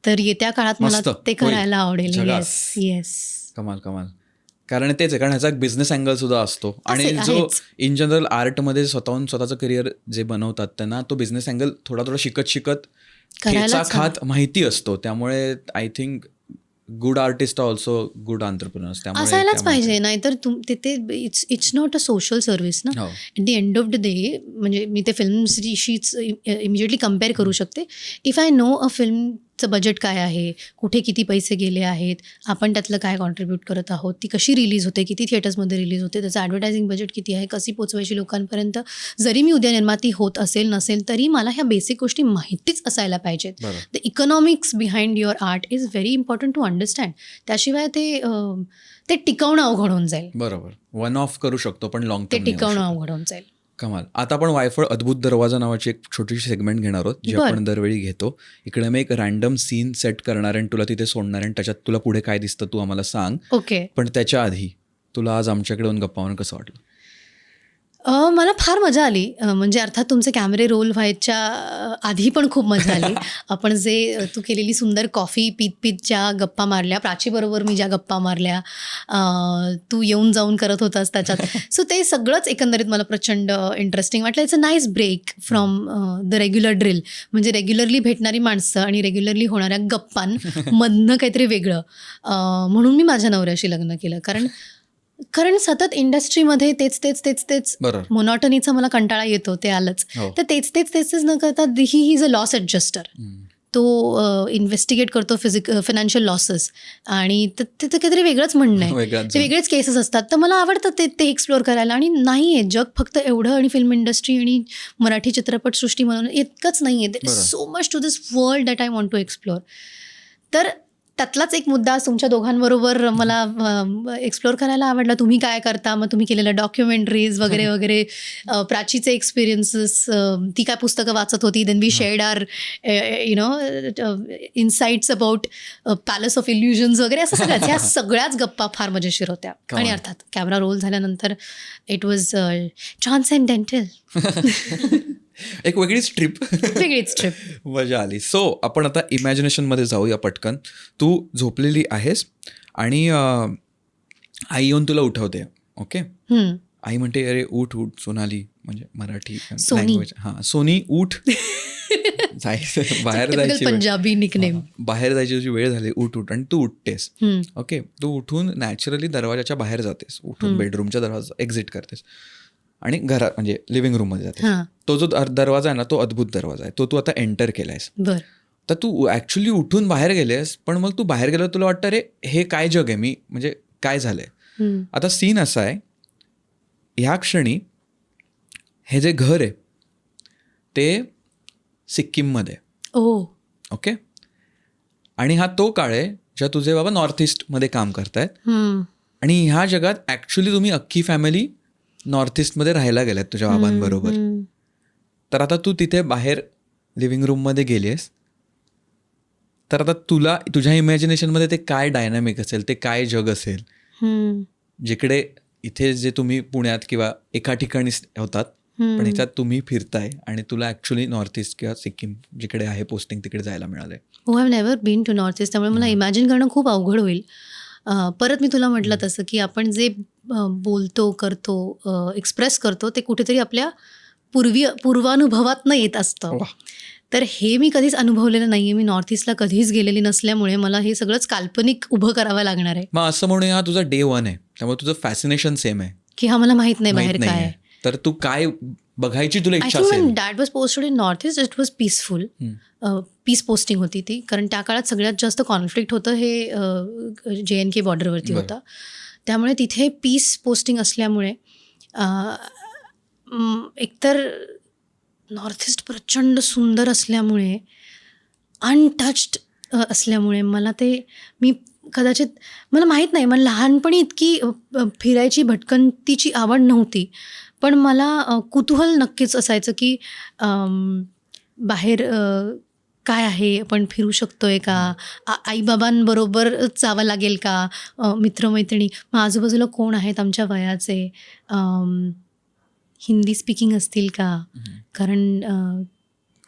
तर येत्या काळात मला ते करायला आवडेल. येस,
कमाल. कारण तेच आहे, कारण ह्याचा एक बिझनेस अँगल सुद्धा असतो आणि जो इन जनरल आर्टमध्ये स्वतःचं करिअर जे बनवतात त्यांना तो बिझनेस अँगल थोडा शिकत खेचा खात माहिती असतो. त्यामुळे I think good artist also good entrepreneurs.
असायलाच पाहिजे, नाहीतर ते it's not a social service ना.
हो.
At the end of the day म्हणजे मी ते फिल्मशीच इमिजिएटली कम्पेअर करू शकते. इफ आय नो अ फिल्मचं बजेट काय आहे, कुठे किती पैसे गेले आहेत, आपण त्यातलं काय कॉन्ट्रीब्यूट करत आहोत, ती कशी रिलीज होते, किती थिएटर्समध्ये रिलीज होते, त्याचं ॲडव्हर्टायझिंग बजेट किती आहे, कशी पोचवायची लोकांपर्यंत. जरी मी उद्या निर्माती होत असेल नसेल तरी मला ह्या बेसिक गोष्टी माहितीच असायला पाहिजेत.
बरोबर.
The economics behind your art is very important to understand. त्याशिवाय ते टिकवणं अवघड होऊन जाईल.
बरोबर. वन ऑफ करू शकतो पण लॉंग
ते
टर्म
टिकवणं अवघड होऊन जाईल.
कमाल. आता आपण वायफळ अद्भुत दरवाजा नावाची एक छोटीशी सेगमेंट घेणार आहोत जी
बरं.
आपण दरवेळी घेतो. इकडे मी एक रॅन्डम सीन सेट करणार आहे आणि तुला तिथे सोडणार आहे आणि त्याच्यात तुला पुढे काय दिसतं तू आम्हाला सांग.
ओके.
पण त्याच्या आधी तुला आज आमच्याकडे येऊन गप्पा मारून कसं वाटलं?
मला फार मजा आली. म्हणजे अर्थात तुमचे कॅमेरे रोल व्हायच्या आधी पण खूप मजा आली. आपण जे तू केलेली सुंदर कॉफी पीत ज्या गप्पा मारल्या, प्राचीबरोबर मी ज्या गप्पा मारल्या, तू येऊन जाऊन करत होतास त्याच्यात. सो ते सगळंच एकंदरीत मला प्रचंड इंटरेस्टिंग वाटलं. It's a nice break from the regular drill. म्हणजे रेग्युलरली भेटणारी माणसं आणि रेग्युलरली होणाऱ्या गप्पांमधनं काहीतरी वेगळं. म्हणून मी माझ्या नवऱ्याशी लग्न केलं. कारण सतत इंडस्ट्रीमध्ये तेच
बरोबर.
मोनॉटनीचा मला कंटाळा येतो, ते आलंच.
हो.
तर तेच न करता ही इज अ लॉस ॲडजस्टर. तो इन्व्हेस्टिगेट करतो फायनान्शियल लॉसेस आणि ते काहीतरी वेगळंच म्हणणं आहे. ते वेगळेच केसेस असतात. तर मला आवडतं ते एक्सप्लोअर करायला. आणि नाही आहे जग फक्त एवढं आणि फिल्म इंडस्ट्री आणि मराठी चित्रपटसृष्टी म्हणून इतकंच नाही आहे. There is so much to this world that I want to explore. तर त्यातलाच एक मुद्दा तुमच्या दोघांबरोबर मला एक्सप्लोअर करायला आवडला. तुम्ही काय करता, मग तुम्ही केलेल्या डॉक्युमेंटरीज वगैरे वगैरे, प्राचीचे एक्सपिरियन्सेस, ती काय पुस्तकं वाचत होती. Then we shared our insights about Palace of Illusions वगैरे, असं सगळ्याच ह्या सगळ्याच गप्पा फार मजेशीर होत्या. आणि अर्थात कॅमेरा रोल झाल्यानंतर इट वॉज ट्रान्सेंडेंटल.
एक वेगळीच ट्रिप. मजा आली. सो आपण आता इमॅजिनेशनमध्ये जाऊया पटकन. तू झोपलेली आहेस आणि आई येऊन तुला उठवते. ओके. आई म्हणते अरे उठ सोनाली, म्हणजे मराठी लँग्वेज. हां, सोनी उठ. जायचं बाहेर, जायची
पंजाबी निकनेम.
बाहेर जायची तुझी वेळ झाली, उठ आणि तू उठतेस. ओके. तू उठून नॅचरली दरवाजाच्या बाहेर जातेस, उठून बेडरूमच्या दरवाजा एक्झिट करतेस आणि घरात म्हणजे लिव्हिंग रूममध्ये जाते. तो जो दरवाजा आहे ना, तो अद्भुत दरवाजा आहे. तो तू आता एंटर केलायस. तर तू ॲक्च्युली उठून बाहेर गेलेस, पण मग तू बाहेर गेलो तुला वाटतं अरे हे काय जग आहे, मी म्हणजे काय झालंय. आता सीन असा आहे, ह्या क्षणी हे जे घर आहे ते सिक्कीममध्ये. ओके. आणि हा तो काळ आहे जेव्हा तुझे बाबा नॉर्थ ईस्टमध्ये काम करतायत आणि ह्या जगात ॲक्च्युली तुम्ही अख्खी फॅमिली नॉर्थ ईस्टमध्ये राहायला गेल्यात तुझ्या बाबांबरोबर. तर आता तू तिथे बाहेर लिव्हिंग रूममध्ये गेली आहेस, तर आता तुला तुझ्या इमॅजिनेशनमध्ये ते काय डायनॅमिक असेल, ते काय जग असेल, जिकडे इथे जे तुम्ही पुण्यात किंवा एका ठिकाणी होतात पण ह्याच्यात तुम्ही फिरताय आणि तुला ॲक्च्युली नॉर्थ ईस्ट किंवा सिक्कीम जिकडे आहे पोस्टिंग तिकडे जायला मिळालंय.
I have never been to north east, त्यामुळे मला इमॅजिन करणं खूप अवघड होईल. परत मी तुला म्हटलं तसं की आपण जे बोलतो करतो एक्सप्रेस करतो ते कुठेतरी आपल्या पूर्वानुभवातनं येत असतं. तर हे मी कधीच अनुभवलेलं नाही आहे. मी नॉर्थ ईस्टला कधीच गेलेली नसल्यामुळे मला हे सगळंच काल्पनिक उभं करावं लागणार आहे.
मग असं म्हणून हा तुझा डे 1 आहे, त्यामुळे तुझं फॅसिनेशन सेम आहे
की हा मला माहित नाही बाहेर काय आहे.
तर तू काय बघायची तुला इच्छा असेल.
Dad was posted in north east, it was peaceful. Piece posting होती ती, कारण त्या काळात सगळ्यात जास्त कॉन्फ्लिक्ट होतं हे JNK बॉर्डरवरती होतं. त्यामुळे तिथे पीस पोस्टिंग असल्यामुळे एकतर नॉर्थ ईस्ट प्रचंड सुंदर असल्यामुळे, अनटच्ड असल्यामुळे मला मी कदाचित मला माहीत नाही, मला लहानपणी इतकी फिरायची भटकंतीची आवड नव्हती, पण मला कुतूहल नक्कीच असायचं की बाहेर काय आहे, आपण फिरू शकतोय का, आईबाबांबरोबर जावं लागेल का, मित्रमैत्रिणी, मग आजूबाजूला कोण आहेत आमच्या वयाचे, हिंदी स्पीकिंग असतील का, कारण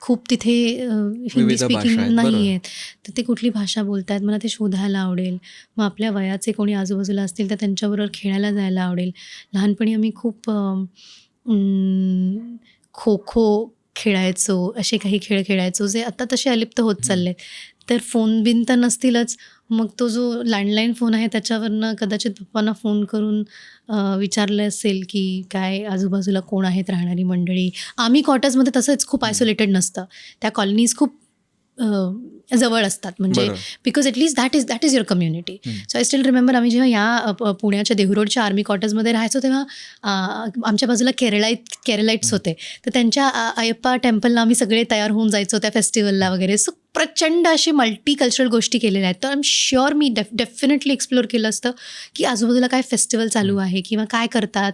खूप तिथे हिंदी स्पीकिंग नाही आहेत, तर ते कुठली भाषा बोलत आहेत मला ते शोधायला आवडेल. मग आपल्या वयाचे कोणी आजूबाजूला असतील तर त्यांच्याबरोबर खेळायला जायला आवडेल. लहानपणी आम्ही खूप खो खो खेळायचो, असे काही खेळ खेळायचो जे आता तसे अलिप्त होत चालले. तर फोन बिन तर नसतीलच. मग तो जो लँडलाईन फोन आहे त्याच्यावरनं कदाचित पप्पांना फोन करून विचारलं असेल की काय आजूबाजूला कोण आहेत राहणारी मंडळी. आम्ही क्वार्टर्समध्ये तसंच खूप आयसोलेटेड नसतं. त्या कॉलनीज खूप जवळ असतात, म्हणजे
बरोबर.
Because at least that is your community. So I still remember आम्ही जेव्हा या पुण्याच्या देहू-रोडच्या आर्मी क्वार्टर्समध्ये राहायचो तेव्हा आमच्या बाजूला केरलाइट्स होते. तर त्यांच्या अयप्पा टेम्पलला आम्ही सगळे तयार होऊन जायचो त्या फेस्टिवलला वगैरे. सो प्रचंड अशी मल्टी कल्चरल गोष्टी केलेल्या आहेत. तर I am sure me definitely explore केलं असतं की आजूबाजूला काय फेस्टिवल चालू आहे किंवा काय करतात,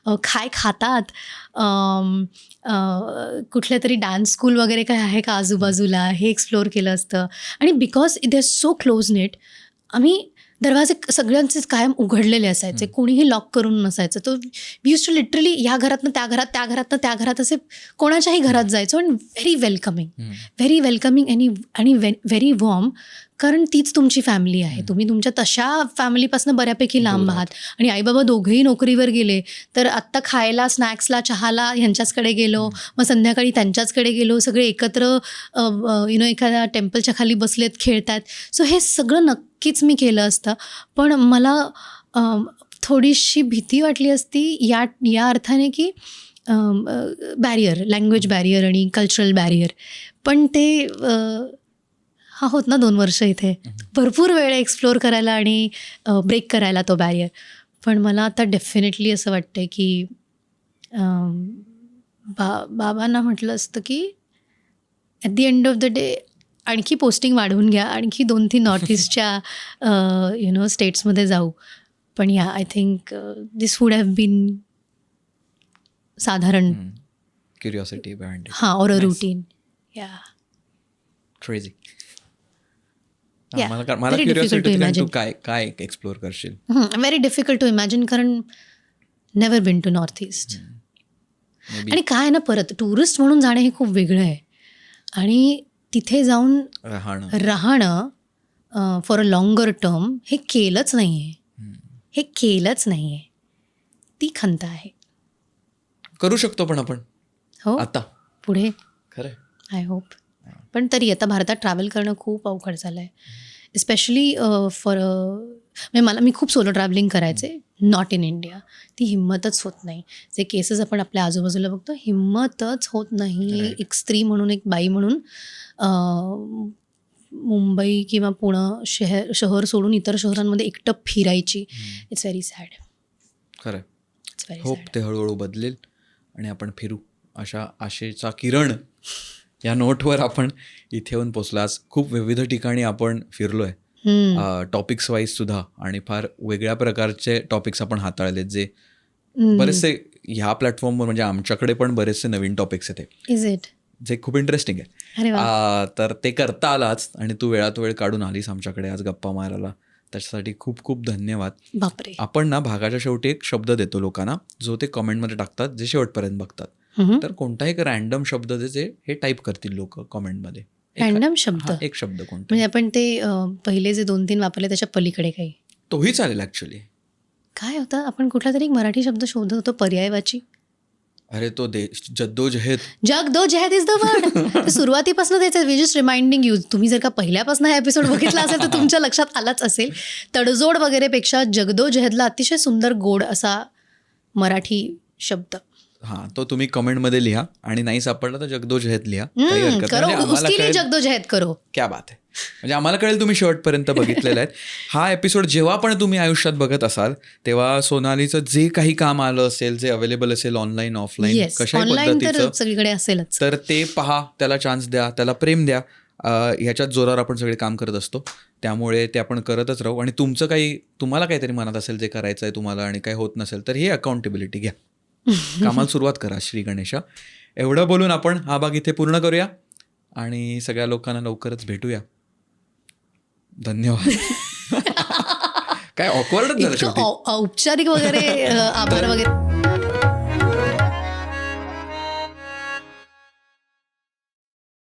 काय खातात, कुठल्या तरी डान्स स्कूल वगैरे काय आहे का आजूबाजूला, हे एक्सप्लोअर केलं असतं. आणि because it is so close net, आम्ही दरवाजे सगळ्यांचेच कायम उघडलेले असायचे, कोणीही लॉक करून नसायचं. तो वी यूज टू लिटरली या घरातनं त्या घरात, त्या घरातनं त्या घरात, असे कोणाच्याही घरात जायचो. आणि व्हेरी वेलकमिंग आणि व्हेरी वॉर्म, कारण तीच तुमची फॅमिली आहे. तुम्ही तुमच्या तशा फॅमिलीपासून बऱ्यापैकी लांब आहात. आणि आईबाबा दोघंही नोकरीवर गेले, तर आत्ता खायला, स्नॅक्सला, चहाला ह्यांच्याचकडे गेलो, मग संध्याकाळी त्यांच्याचकडे गेलो, सगळे एकत्र एखाद्या टेम्पलच्या खाली बसलेत, खेळतात. सो हे सगळं नक्कीच मी केलं असतं. पण मला थोडीशी भीती वाटली असती या अर्थाने की बॅरियर, लँग्वेज बॅरियर आणि कल्चरल बॅरियर. पण ते होत ना 2 वर्ष इथे, भरपूर वेळ एक्सप्लोअर करायला आणि ब्रेक करायला तो बॅरियर. पण मला आता डेफिनेटली असं वाटतं की बाबांना म्हटलं असतं की at the end of the day आणखी पोस्टिंग वाढवून घ्या, आणखी 2-3 नॉर्थ ईस्टच्या स्टेट्समध्ये जाऊ. पण I think this would have been साधारण
क्युरिओसिटी बिहाइंड इट.
हां, or a routine.
Crazy.
Yeah,
मला
very
क्युरिओसिटी
difficult to
होती, तू
imagine.
काय एक्सप्लोअर करशील.
व्हेरी डिफिकल्ट टू इमॅजिन, कारण never been to north east.
Maybe
आणि काय आहे ना, परत टुरिस्ट म्हणून जाणं हे खूप वेगळं आहे. आणि तिथे जाऊन राहणं फॉर अ लॉंगर टर्म हे केलंच नाही आहे. ती खंत आहे.
करू शकतो पण आपण
हो,
आता
पुढे
खरं.
I hope. पण तरी आता भारतात ट्रॅव्हल करणं खूप अवघड झालं आहे, एस्पेशली मी खूप सोलो ट्रॅव्हलिंग करायचे, नॉट इन इंडिया. ती हिंमतच होत नाही. जे केसेस आपण आपल्या आजूबाजूला बघतो, हिंमतच होत नाही. एक स्त्री म्हणून, एक बाई म्हणून मुंबई किंवा पुणे शहर सोडून इतर शहरांमध्ये एकटं फिरायची. It's very sad.
खरं.
इट्स व्हेरी
होप ते हळूहळू बदलेल आणि आपण फिरू, अशा आशेचा किरण या नोटवर आपण इथे येऊन पोचलो. आज खूप विविध ठिकाणी आपण फिरलोय, टॉपिक्स वाईज सुद्धा, आणि फार वेगळ्या प्रकारचे टॉपिक्स आपण हाताळलेत, जे बरेचसे ह्या प्लॅटफॉर्मवर, म्हणजे आमच्याकडे पण बरेचसे नवीन टॉपिक्स आहेत,
इज इट,
जे खूप इंटरेस्टिंग आहे. तर ते करता आलाच आणि तू वेळात वेळ काढून आलीस आमच्याकडे आज गप्पा मारायला, त्याच्यासाठी खूप खूप धन्यवाद.
बापरे.
आपण ना भागाच्या शेवटी एक शब्द देतो लोकांना, जो ते कमेंटमध्ये टाकतात, जे शेवटपर्यंत बघतात. तर कोणताही एक रॅन्डम शब्द जे हे टाईप करतील लोक कमेंटमध्ये.
रॅन्डम शब्द,
एक शब्द कोणता,
म्हणजे आपण ते पहिले जे 2-3 वापरले त्याच्या पलीकडे काही,
तोही चालेल. ॲक्च्युली
काय होतं, आपण कुठला तरी एक मराठी शब्द शोधत होतो पर्यायवाची.
अरे तो जद्दोजहद.
जगदोजहद इज द वर्ड. सुरुवातीपासून त्याचं वी जस्ट रिमाइंडिंग यू. तुम्ही जर का पहिल्यापासून हा एपिसोड बघितला असेल तर तुमच्या लक्षात आलाच असेल. तडजोड वगैरेपेक्षा जगदोजहदला अतिशय सुंदर गोड असा मराठी शब्द.
हां, तो तुम्ही कमेंटमध्ये लिहा, आणि नाही सापडला तर जगदोजहद लिहा. काही हरकत नाही.
उसके लिए जगदोजहद करो.
क्या बात आहे. म्हणजे आम्हाला कळेल तुम्ही शेवटपर्यंत बघितलेलं आहे. हा एपिसोड जेव्हा पण तुम्ही आयुष्यात बघत असाल तेव्हा सोनालीचं जे काही काम आलं असेल, जे अवेलेबल असेल ऑनलाईन ऑफलाईन कशाही पद्धतीचं,
सगळीकडे असेलच,
तर ते पहा, त्याला चान्स द्या, त्याला प्रेम द्या. ह्याच्याच जोरावर आपण सगळे काम करत असतो, त्यामुळे ते आपण करतच राहू. आणि तुम्हाला काहीतरी मनात असेल जे करायचं आहे तुम्हाला आणि काही होत नसेल तर ही अकाउंटेबिलिटी घ्या, कामाला सुरुवात करा. श्री गणेशा. एवढं बोलून आपण हा भाग इथे पूर्ण करूया आणि सगळ्या लोकांना लवकरच भेटूया. धन्यवाद. काय ऑकवर्डच झालं शेवटी,
औपचारिक वगैरे आभार वगैरे.